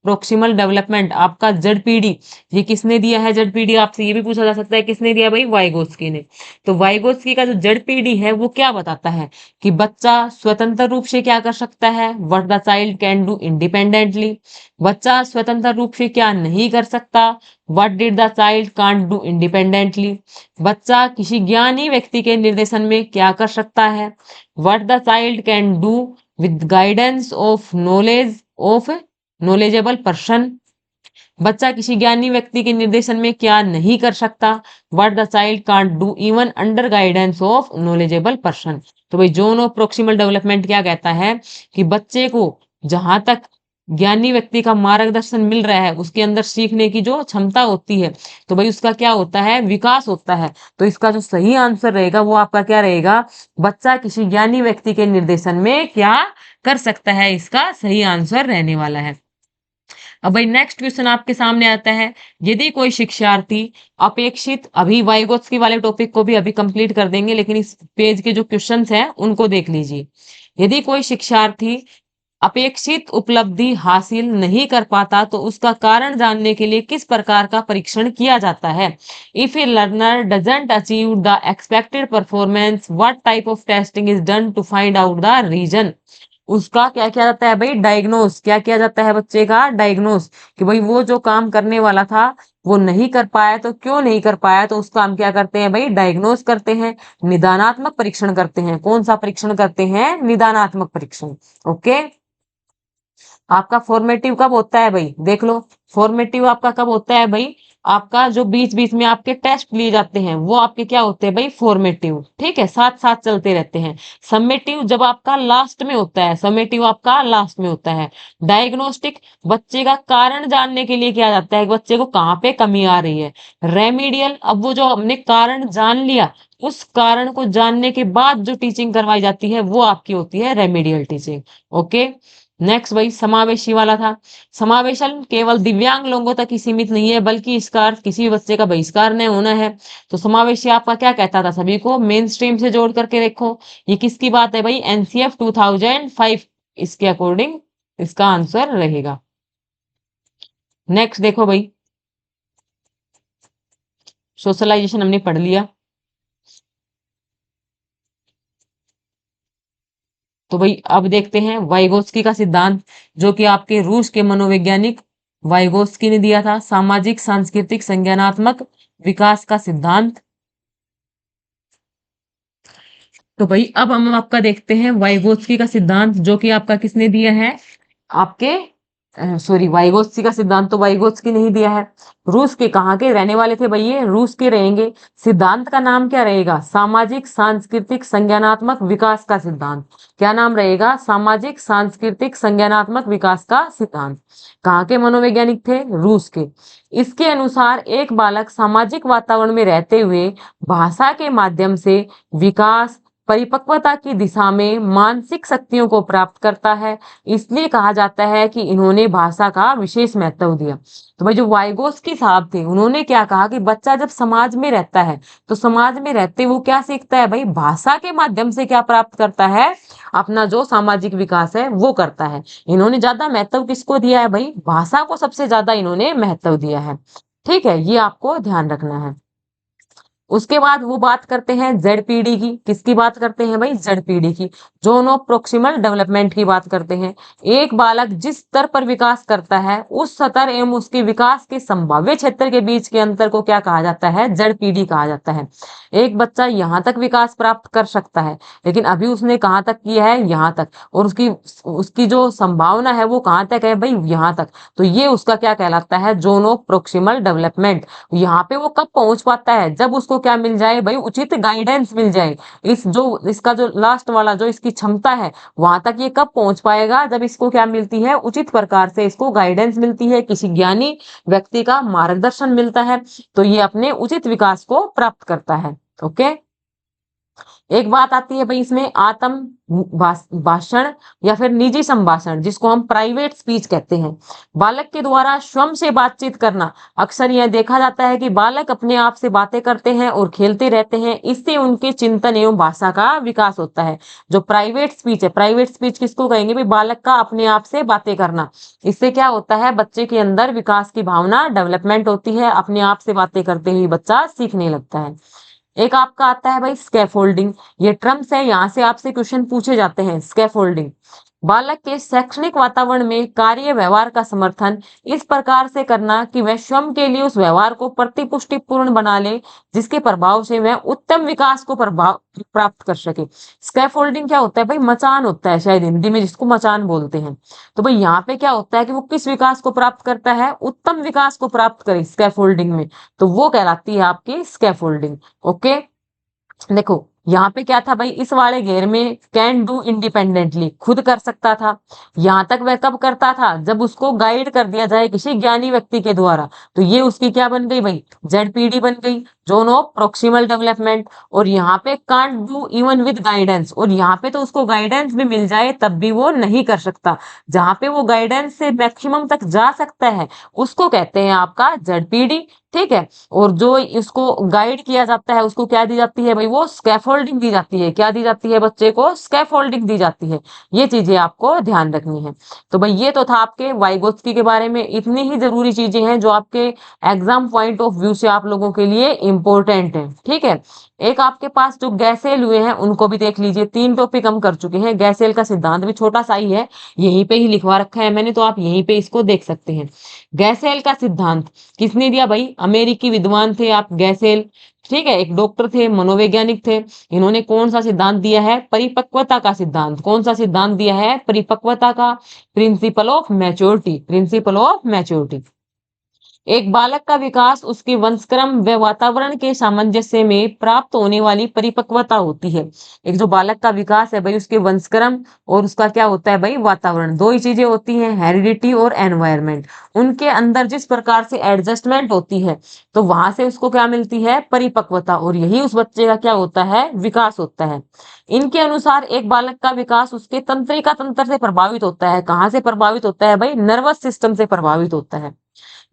प्रोक्सिमल डेवलपमेंट आपका जेडपीडी, ये किसने दिया है जेडपीडी, आपसे ये भी पूछा जा सकता है किसने दिया भाई, वाइगोस्की ने। तो वाइगोस्की का जो जेडपीडी है वो क्या बताता है कि बच्चा स्वतंत्र रूप से क्या कर सकता है, what the child can do independently. बच्चा स्वतंत्र रूप से क्या नहीं कर सकता, what did the child can't do independently. बच्चा किसी ज्ञानी व्यक्ति के निर्देशन में क्या कर सकता है, what the child can do with guidance of knowledge of knowledgeable person. बच्चा किसी ज्ञानी व्यक्ति के निर्देशन में क्या नहीं कर सकता, what the child can't do even under guidance of knowledgeable person. तो भाई जोन ऑफ प्रोक्सिमल डेवलपमेंट क्या कहता है कि बच्चे को जहां तक ज्ञानी व्यक्ति का मार्गदर्शन मिल रहा है, उसके अंदर सीखने की जो क्षमता होती है, तो भाई उसका क्या होता है, विकास होता है। तो इसका जो सही आंसर रहेगा वो आपका क्या रहेगा, बच्चा किसी ज्ञानी व्यक्ति के निर्देशन में क्या कर सकता है, इसका सही आंसर रहने वाला है। अब भाई नेक्स्ट क्वेश्चन आपके सामने आता है, यदि कोई शिक्षार्थी अपेक्षित, अभी वाइगोत्स्की वाले टॉपिक को भी अभी कंप्लीट कर देंगे, लेकिन इस पेज के जो क्वेश्चंस हैं उनको देख लीजिए। यदि कोई शिक्षार्थी अपेक्षित उपलब्धि हासिल नहीं कर पाता तो उसका कारण जानने के लिए किस प्रकार का परीक्षण किया जाता है। If a learner doesn't achieve the expected performance, what type of testing is done to find out the reason. उसका क्या किया जाता है भाई, डायग्नोस। क्या किया जाता है बच्चे का, डायग्नोस, कि भाई वो जो काम करने वाला था वो नहीं कर पाया, तो क्यों नहीं कर पाया, तो उसका हम क्या करते हैं भाई, डायग्नोस करते हैं, निदानात्मक परीक्षण करते हैं। कौन सा परीक्षण करते हैं, निदानात्मक परीक्षण। ओके। आपका फॉर्मेटिव कब होता है भाई, देख लो, फॉर्मेटिव आपका कब होता है भाई, आपका जो बीच बीच में आपके टेस्ट लिए जाते हैं वो आपके क्या होते हैं भाई, फॉर्मेटिव। ठीक है, साथ साथ चलते रहते हैं। समेटिव जब आपका लास्ट में होता है, समेटिव आपका लास्ट में होता है। डायग्नोस्टिक बच्चे का कारण जानने के लिए किया जाता है कि बच्चे को कहाँ पे कमी आ रही है। रेमीडियल, अब वो जो हमने कारण जान लिया, उस कारण को जानने के बाद जो टीचिंग करवाई जाती है वो आपकी होती है रेमीडियल टीचिंग। ओके। नेक्स्ट भाई समावेशी वाला था। समावेशन केवल दिव्यांग लोगों तक ही सीमित नहीं है, बल्कि इसका अर्थ किसी भी बच्चे का बहिष्कार नहीं होना है। तो समावेशी आपका क्या कहता था, सभी को मेन स्ट्रीम से जोड़ करके देखो। ये किसकी बात है भाई, एनसीएफ 2005, इसके अकॉर्डिंग इसका आंसर रहेगा। नेक्स्ट देखो भाई, सोशलाइजेशन हमने पढ़ लिया। तो भाई अब देखते हैं वाइगोत्स्की का सिद्धांत, जो कि आपके रूस के मनोवैज्ञानिक वाइगोत्स्की ने दिया था। सामाजिक सांस्कृतिक संज्ञानात्मक विकास का सिद्धांत। तो भाई अब हम आपका देखते हैं वाइगोत्स्की का सिद्धांत, जो कि आपका किसने दिया है, आपके सॉरी, वाइगोत्स्की का सिद्धांत तो वाइगोत्स्की नहीं दिया है। रूस के कहाँ के रहने वाले थे भाई, ये रूस के रहेंगे। सिद्धांत का नाम क्या रहेगा, सामाजिक सांस्कृतिक संज्ञानात्मक विकास का सिद्धांत। क्या नाम रहेगा, सामाजिक सांस्कृतिक संज्ञानात्मक विकास का सिद्धांत। कहाँ के मनोवैज्ञानिक थे, रूस के। इसके अनुसार एक बालक सामाजिक वातावरण में रहते हुए भाषा के माध्यम से विकास परिपक्वता की दिशा में मानसिक शक्तियों को प्राप्त करता है। इसलिए कहा जाता है कि इन्होंने भाषा का विशेष महत्व दिया। तो भाई जो वाइगोत्स्की साहब थे, उन्होंने क्या कहा कि बच्चा जब समाज में रहता है तो समाज में रहते वो क्या सीखता है भाई, भाषा के माध्यम से क्या प्राप्त करता है, अपना जो सामाजिक विकास है वो करता है। इन्होंने ज्यादा महत्व किसको दिया है भाई, भाषा को सबसे ज्यादा इन्होंने महत्व दिया है। ठीक है, ये आपको ध्यान रखना है। उसके बाद वो बात करते हैं जेडपीडी की। किसकी बात करते हैं भाई, जेडपीडी की, जोनो प्रोक्सिमल डेवलपमेंट की बात करते हैं। एक बालक जिस स्तर पर विकास करता है उस स्तर एवं उसके विकास के संभाव्य क्षेत्र के बीच के अंतर को क्या कहा जाता है, जेडपीडी कहा जाता है। एक बच्चा यहाँ तक विकास प्राप्त कर सकता है, लेकिन अभी उसने कहाँ तक किया है, यहाँ तक, और उसकी उसकी जो संभावना है वो कहाँ तक है भाई, यहाँ तक। तो ये उसका क्या कहलाता है, जोनो प्रोक्सिमल डेवलपमेंट। यहाँ पे वो कब पहुंच पाता है, जब उसको क्या मिल जाए भाई, उचित गाइडेंस मिल जाए। इस जो इसका जो लास्ट वाला जो इसकी क्षमता है, वहां तक ये कब पहुंच पाएगा, जब इसको क्या मिलती है, उचित प्रकार से इसको गाइडेंस मिलती है, किसी ज्ञानी व्यक्ति का मार्गदर्शन मिलता है, तो ये अपने उचित विकास को प्राप्त करता है। ओके। एक बात आती है भाई इसमें, आत्म भाषण या फिर निजी संभाषण, जिसको हम प्राइवेट स्पीच कहते हैं। बालक के द्वारा स्वयं से बातचीत करना। अक्सर यह देखा जाता है कि बालक अपने आप से बातें करते हैं और खेलते रहते हैं, इससे उनके चिंतन एवं भाषा का विकास होता है। जो प्राइवेट स्पीच है, प्राइवेट स्पीच किसको कहेंगे भाई, बालक का अपने आप से बातें करना। इससे क्या होता है, बच्चे के अंदर विकास की भावना डेवलपमेंट होती है, अपने आप से बातें करते हुए बच्चा सीखने लगता है। एक आपका आता है भाई स्कैफोल्डिंग। ये टर्म्स है, यहाँ से आपसे क्वेश्चन पूछे जाते हैं। स्कैफोल्डिंग, बालक के शैक्षणिक वातावरण में कार्य व्यवहार का समर्थन इस प्रकार से करना कि वह स्वयं के लिए उस व्यवहार को प्रतिपुष्टिपूर्ण बना ले, जिसके प्रभाव से वह उत्तम विकास को प्रभाव प्राप्त कर सके। स्कैफोल्डिंग क्या होता है भाई, मचान होता है, शायद हिंदी में जिसको मचान बोलते हैं। तो भाई यहाँ पे क्या होता है कि वो किस विकास को प्राप्त करता है, उत्तम विकास को प्राप्त करे स्कैफोल्डिंग में, तो वो कहलाती है आपकी स्कैफोल्डिंग। ओके। देखो यहाँ पे क्या था भाई, इस वाले घेर में कैन डू इंडिपेंडेंटली, खुद कर सकता था। यहाँ तक वह कब करता था, जब उसको गाइड कर दिया जाए किसी ज्ञानी व्यक्ति के द्वारा। तो ये उसकी क्या बन गई भाई, जेडपीडी बन गई, जोन ऑफ प्रोक्सिमल डेवलपमेंट। और यहाँ पे can't do even with guidance, और यहाँ पे तो उसको गाइडेंस भी मिल जाए तब भी वो नहीं कर सकता। जहाँ पे वो गाइडेंस से मैक्सिमम तक जा सकता है उसको कहते हैं आपका जेडपीडी। ठीक है। और जो इसको गाइड किया जाता है उसको क्या दी जाती है भाई, वो स्कैफोल्ड स्कैफोल्डिंग दी जाती है। क्या दी जाती है बच्चे को? स्कैफोल्डिंग दी जाती है। ये चीजें आपको ध्यान रखनी है। तो भाई ये तो था आपके वाइगोत्स्की के बारे में। इतनी ही जरूरी चीजें हैं जो आपके एग्जाम पॉइंट ऑफ व्यू से आप लोगों के लिए इंपॉर्टेंट है। ठीक है, एक आपके पास जो गैसेल हुए हैं उनको भी देख लीजिए। 3 टॉपिक हम कर चुके हैं। गैसेल का सिद्धांत भी छोटा सा ही है, यहीं पे ही लिखवा रखा है मैंने, तो आप यहीं पे इसको देख सकते हैं। गैसेल का सिद्धांत किसने दिया भाई? अमेरिकी विद्वान थे आप गैसेल। ठीक है, एक डॉक्टर थे, मनोवैज्ञानिक थे। इन्होंने कौन सा सिद्धांत दिया है? परिपक्वता का सिद्धांत। कौन सा सिद्धांत दिया है? परिपक्वता का, principle of maturity, principle of maturity. एक बालक का विकास उसके वंशक्रम व वातावरण के सामंजस्य में प्राप्त होने वाली परिपक्वता होती है। एक जो बालक का विकास है भाई, उसके वंशक्रम और उसका क्या होता है भाई? वातावरण। दो ही चीजें होती हैं, हेरिडिटी और एनवायरमेंट। उनके अंदर जिस प्रकार से एडजस्टमेंट होती है, तो वहां से उसको क्या मिलती है? परिपक्वता। और यही उस बच्चे का क्या होता है? विकास होता है। इनके अनुसार एक बालक का विकास उसके तंत्रिका तंत्र से प्रभावित होता है। कहाँ से प्रभावित होता है भाई? नर्वस सिस्टम से प्रभावित होता है।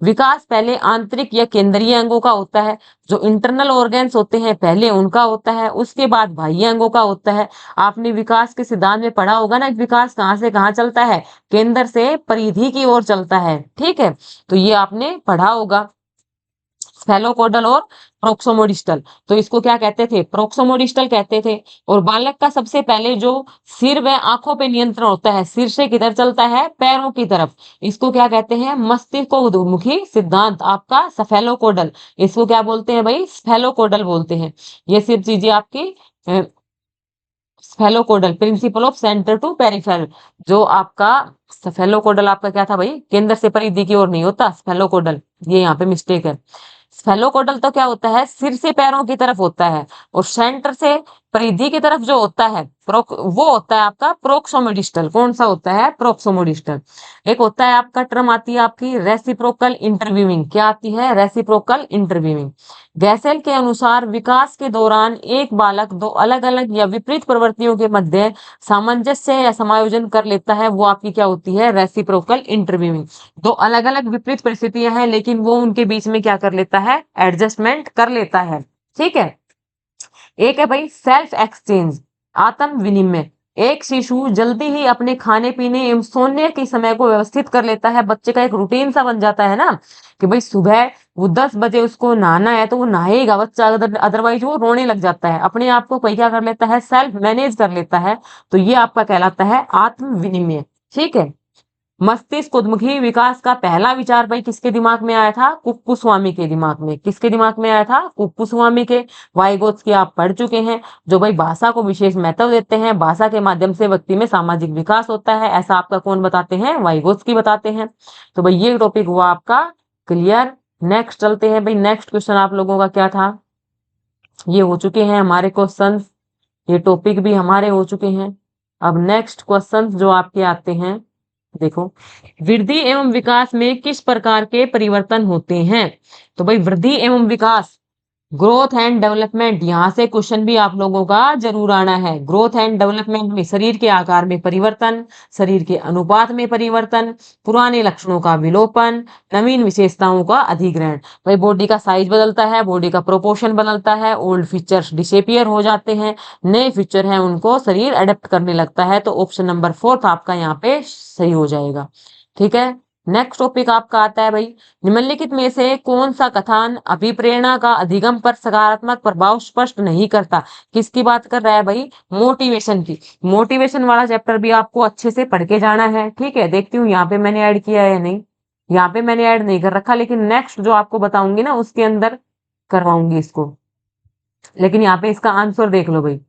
विकास पहले आंतरिक या केंद्रीय अंगों का होता है। जो इंटरनल ऑर्गन्स होते हैं पहले उनका होता है, उसके बाद बाह्य अंगों का होता है। आपने विकास के सिद्धांत में पढ़ा होगा ना, विकास कहाँ से कहाँ चलता है? केंद्र से परिधि की ओर चलता है। ठीक है, तो ये आपने पढ़ा होगा। स्फेलोकोडल और प्रोक्सोमोडिस्टल, तो इसको क्या कहते थे? प्रोक्सोमोडिस्टल कहते थे। और बालक का सबसे पहले जो सिर व आंखों पे नियंत्रण होता है, सिर से किधर चलता है? पैरों की तरफ। इसको क्या कहते हैं? मस्तिष्क उन्मुखी सिद्धांत आपका स्फेलोकोडल। इसको क्या बोलते हैं भाई? स्फेलोकोडल बोलते हैं। ये सिर्फ चीजें आपकी cephalocaudal, principle of centre to peripheral. जो आपका स्फेलोकोडल आपका क्या था भाई? केंद्र से परिधि की ओर नहीं होता स्फेलोकोडल, ये यहाँ पे मिस्टेक है। स्फेलोकोडल तो क्या होता है? सिर से पैरों की तरफ होता है। और सेंटर से परिधि की तरफ जो होता है वो होता है आपका प्रोक्सोमोडिस्टल। कौन सा होता है? प्रोक्सोमोडिस्टल। एक होता है आपका टर्म आती है आपकी रेसिप्रोकल इंटरव्यूइंग। क्या आती है? Reciprocal interviewing. गैसेल के अनुसार विकास के दौरान एक बालक दो अलग अलग या विपरीत प्रवृत्तियों के मध्य सामंजस्य या समायोजन कर लेता है, वो आपकी क्या होती है? Reciprocal interviewing. दो अलग अलग विपरीत परिस्थितियां हैं, लेकिन वो उनके बीच में क्या कर लेता है? एडजस्टमेंट कर लेता है। ठीक है, एक है भाई सेल्फ एक्सचेंज, आत्म विनिमय। एक शिशु जल्दी ही अपने खाने पीने एवं सोने के समय को व्यवस्थित कर लेता है। बच्चे का एक रूटीन सा बन जाता है ना, कि भाई सुबह वो 10 बजे उसको नहाना है तो वो नहाएगा बच्चा, अदरवाइज वो रोने लग जाता है। अपने आप को कोई क्या कर लेता है? सेल्फ मैनेज कर लेता है। तो ये आपका कहलाता है आत्म विनिमय। ठीक है, मस्तिष्क उन्मुखी विकास का पहला विचार भाई किसके दिमाग में आया था? कुप्पुस्वामी के दिमाग में। किसके दिमाग में आया था? कुप्पुस्वामी के। वाइगोत्स्की आप पढ़ चुके हैं, जो भाई भाषा को विशेष महत्व देते हैं। भाषा के माध्यम से व्यक्ति में सामाजिक विकास होता है, ऐसा आपका कौन बताते हैं? वाइगोत्स्की बताते हैं। तो भाई ये टॉपिक हुआ आपका क्लियर। नेक्स्ट चलते हैं भाई। नेक्स्ट क्वेश्चन आप लोगों का क्या था? ये हो चुके हैं हमारे क्वेश्चन, ये टॉपिक भी हमारे हो चुके हैं। अब नेक्स्ट क्वेश्चन जो आपके आते हैं, देखो, वृद्धि एवं विकास में किस प्रकार के परिवर्तन होते हैं? तो भाई वृद्धि एवं विकास, ग्रोथ एंड डेवलपमेंट, यहां से क्वेश्चन भी आप लोगों का जरूर आना है। ग्रोथ एंड डेवलपमेंट में शरीर के आकार में परिवर्तन, शरीर के अनुपात में परिवर्तन, पुराने लक्षणों का विलोपन, नवीन विशेषताओं का अधिग्रहण। भाई बॉडी का साइज बदलता है, बॉडी का प्रोपोर्शन बदलता है, ओल्ड फीचर्स डिसेपियर हो जाते हैं, नए फीचर हैं उनको शरीर अडेप्ट करने लगता है। तो ऑप्शन नंबर 4 आपका यहाँ पे सही हो जाएगा। ठीक है, नेक्स्ट टॉपिक आपका आता है भाई, निम्नलिखित में से कौन सा कथन अभिप्रेरणा का अधिगम पर सकारात्मक प्रभाव स्पष्ट नहीं करता? किसकी बात कर रहा है भाई? मोटिवेशन की। मोटिवेशन वाला चैप्टर भी आपको अच्छे से पढ़ के जाना है। ठीक है, देखती हूँ यहाँ पे मैंने ऐड किया है या नहीं। यहाँ पे मैंने ऐड नहीं कर रखा, लेकिन नेक्स्ट जो आपको बताऊंगी ना उसके अंदर करवाऊंगी इसको। लेकिन यहाँ पे इसका आंसर देख लो भाई,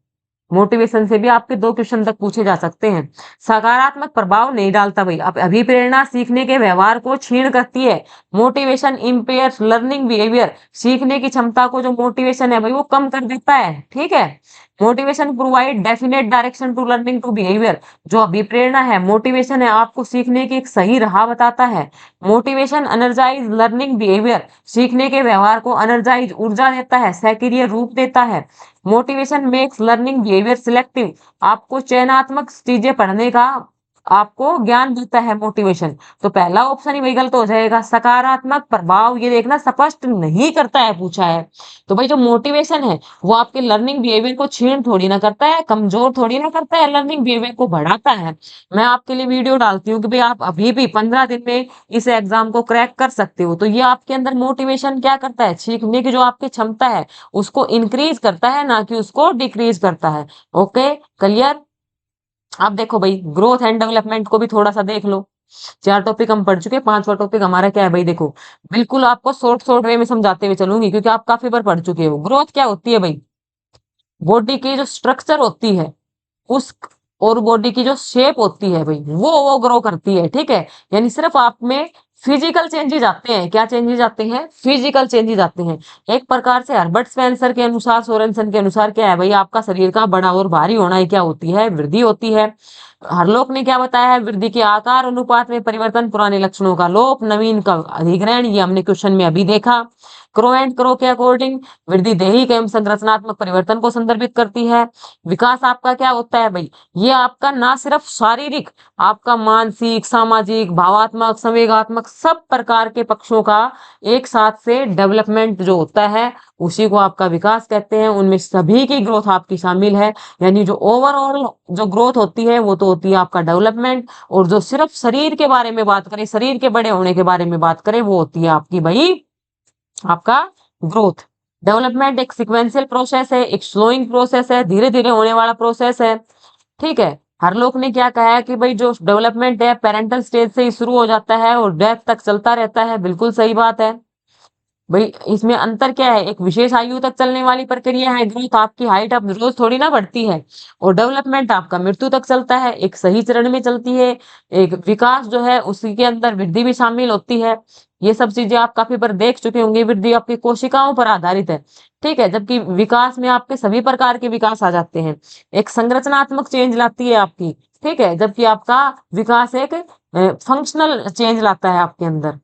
मोटिवेशन से भी आपके 2 क्वेश्चन तक पूछे जा सकते हैं। सकारात्मक प्रभाव नहीं डालता भाई। अब अभिप्रेरणा सीखने के व्यवहार को क्षीण करती है। मोटिवेशन इम्पेयर्स लर्निंग बिहेवियर, सीखने की क्षमता को जो मोटिवेशन है भाई वो कम कर देता है। ठीक है, motivation provide definite direction to learning to behaviour, जो अभिप्रेरणा है, मोटिवेशन है, आपको सीखने की एक सही राह बताता है। मोटिवेशन एनर्जाइज लर्निंग बिहेवियर, सीखने के व्यवहार को एनर्जाइज ऊर्जा देता है, सक्रिय रूप देता है। Motivation makes learning behaviour selective, आपको चयनात्मक चीजें पढ़ने का आपको ज्ञान देता है, मोटिवेशन। तो पहला ऑप्शन ही वही गलत हो जाएगा। सकारात्मक प्रभाव ये देखना स्पष्ट नहीं करता है, पूछा है। तो भाई जो मोटिवेशन है वो आपके लर्निंग बिहेवियर को छीन थोड़ी ना करता है, कमजोर थोड़ी ना करता है, लर्निंग बिहेवियर को बढ़ाता है। मैं आपके लिए वीडियो डालती हूँ कि भाई आप अभी भी 15 दिन में इस एग्जाम को क्रैक कर सकते हो। तो ये आपके अंदर मोटिवेशन क्या करता है, सीखने की जो आपकी क्षमता है उसको इंक्रीज करता है, ना कि उसको डिक्रीज करता है। Okay, clear. अब देखो भाई, ग्रोथ एंड डेवलपमेंट को भी थोड़ा सा देख लो। 4 टॉपिक हम पढ़ चुके हैं, 5वां टॉपिक हमारा क्या है भाई, देखो। बिल्कुल आपको शॉर्ट शॉर्ट वे में समझाते हुए चलूंगी, क्योंकि आप काफी बार पढ़ चुके हो। ग्रोथ क्या होती है भाई, बॉडी की जो स्ट्रक्चर होती है उस और बॉडी की जो शेप होती है भाई, वो ग्रो करती है, ठीक है। यानी सिर्फ आप में फिजिकल चेंजेस आते हैं। क्या चेंजेस आते हैं, फिजिकल चेंजेस आते हैं। एक प्रकार से हर्बर्ट स्पेंसर के अनुसार, सोरेनसन के अनुसार क्या है भाई, आपका शरीर का बड़ा और भारी होना ही क्या होती है, वृद्धि होती है। हरलोक ने क्या बताया है, वृद्धि के आकार अनुपात में परिवर्तन, पुराने लक्षणों का लोप, नवीन का अधिग्रहण। ये हमने क्वेश्चन में अभी देखा। क्रो एंड क्रो के अकॉर्डिंग वृद्धि दैहिक एवं संरचनात्मक परिवर्तन को संदर्भित करती है। विकास आपका क्या होता है भाई, ये आपका ना सिर्फ शारीरिक, आपका मानसिक, सामाजिक, भावात्मक, संवेगात्मक सब प्रकार के पक्षों का एक साथ से डेवलपमेंट जो होता है उसी को आपका विकास कहते हैं। उनमें सभी की ग्रोथ आपकी शामिल है। यानी जो ओवरऑल जो ग्रोथ होती है वो तो होती है आपका डेवलपमेंट, और जो सिर्फ शरीर के बारे में बात करें, शरीर के बड़े होने के बारे में बात करें, वो होती है आपकी भाई आपका ग्रोथ। डेवलपमेंट एक सिक्वेंशियल प्रोसेस है, एक स्लोइंग प्रोसेस है, धीरे धीरे होने वाला प्रोसेस है, ठीक है। हर लोग ने क्या कहा है कि भाई जो डेवलपमेंट है पेरेंटल स्टेज से ही शुरू हो जाता है और डेथ तक चलता रहता है। बिल्कुल सही बात है भाई। इसमें अंतर क्या है, एक विशेष आयु तक चलने वाली प्रक्रिया है ग्रोथ, आपकी हाइट अब रोज थोड़ी ना बढ़ती है। और डेवलपमेंट आपका मृत्यु तक चलता है, एक सही चरण में चलती है। एक विकास जो है उसी के अंदर वृद्धि भी शामिल होती है। ये सब चीजें आप काफी बार देख चुके होंगे। वृद्धि आपकी कोशिकाओं पर आधारित है, ठीक है, जबकि विकास में आपके सभी प्रकार के विकास आ जाते हैं। एक संरचनात्मक चेंज लाती है आपकी, ठीक है, जबकि आपका विकास एक फंक्शनल चेंज लाता है आपके अंदर।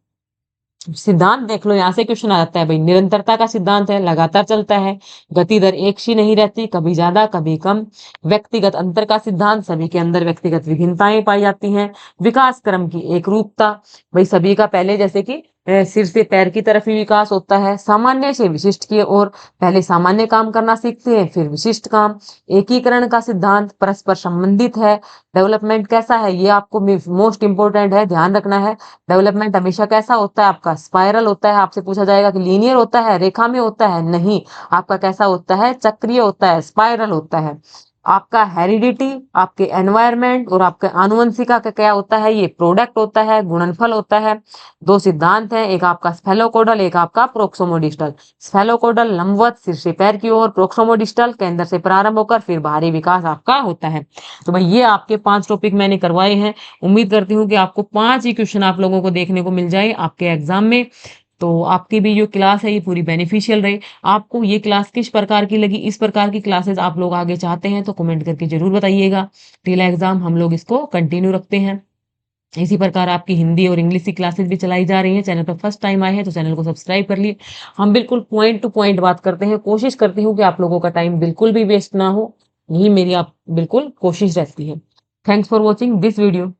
सिद्धांत देख लो, यहाँ से क्वेश्चन आ जाता है भाई। निरंतरता का सिद्धांत है, लगातार चलता है। गति दर एक सी नहीं रहती, कभी ज्यादा कभी कम। व्यक्तिगत अंतर का सिद्धांत, सभी के अंदर व्यक्तिगत विभिन्नताएं पाई जाती हैं। विकास क्रम की एक रूपता, भाई सभी का पहले जैसे कि सिर से पैर की तरफ ही विकास होता है। सामान्य से विशिष्ट की ओर, पहले सामान्य काम करना सीखते हैं फिर विशिष्ट काम। एकीकरण का सिद्धांत परस्पर संबंधित है। डेवलपमेंट कैसा है, ये आपको मोस्ट इंपोर्टेंट है, ध्यान रखना है। डेवलपमेंट हमेशा कैसा होता है आपका, स्पाइरल होता है। आपसे पूछा जाएगा कि लीनियर होता है, रेखा में होता है, नहीं, आपका कैसा होता है, चक्रीय होता है, स्पाइरल होता है। आपका हेरिडिटी, आपके एनवायरमेंट और आपके आनुवंशिका का क्या होता है, ये प्रोडक्ट होता है, गुणनफल होता है। दो सिद्धांत हैं, एक आपका स्फेलोकोडल, एक आपका प्रोक्सोमोडिस्टल। स्फेलोकोडल लंबवत सिर से पैर की ओर, प्रोक्सोमोडिस्टल केंद्र से प्रारंभ होकर फिर बाहरी विकास आपका होता है। तो भाई ये आपके 5 टॉपिक मैंने करवाए हैं। उम्मीद करती हूँ कि आपको 5 ही क्वेश्चन आप लोगों को देखने को मिल जाए आपके एग्जाम में। तो आपकी भी जो क्लास है ये पूरी बेनिफिशियल रहे। आपको ये क्लास किस प्रकार की लगी, इस प्रकार की क्लासेस आप लोग आगे चाहते हैं तो कमेंट करके जरूर बताइएगा। टिल एग्जाम हम लोग इसको कंटिन्यू रखते हैं। इसी प्रकार आपकी हिंदी और इंग्लिश की क्लासेस भी चलाई जा रही हैं। चैनल पर फर्स्ट टाइम आए हैं तो चैनल को सब्सक्राइब कर लिए। हम बिल्कुल पॉइंट टू पॉइंट बात करते हैं, कोशिश करती हूँ कि आप लोगों का टाइम बिल्कुल भी वेस्ट ना हो। यही मेरी आप बिल्कुल कोशिश रहती है। Thanks for watching this video.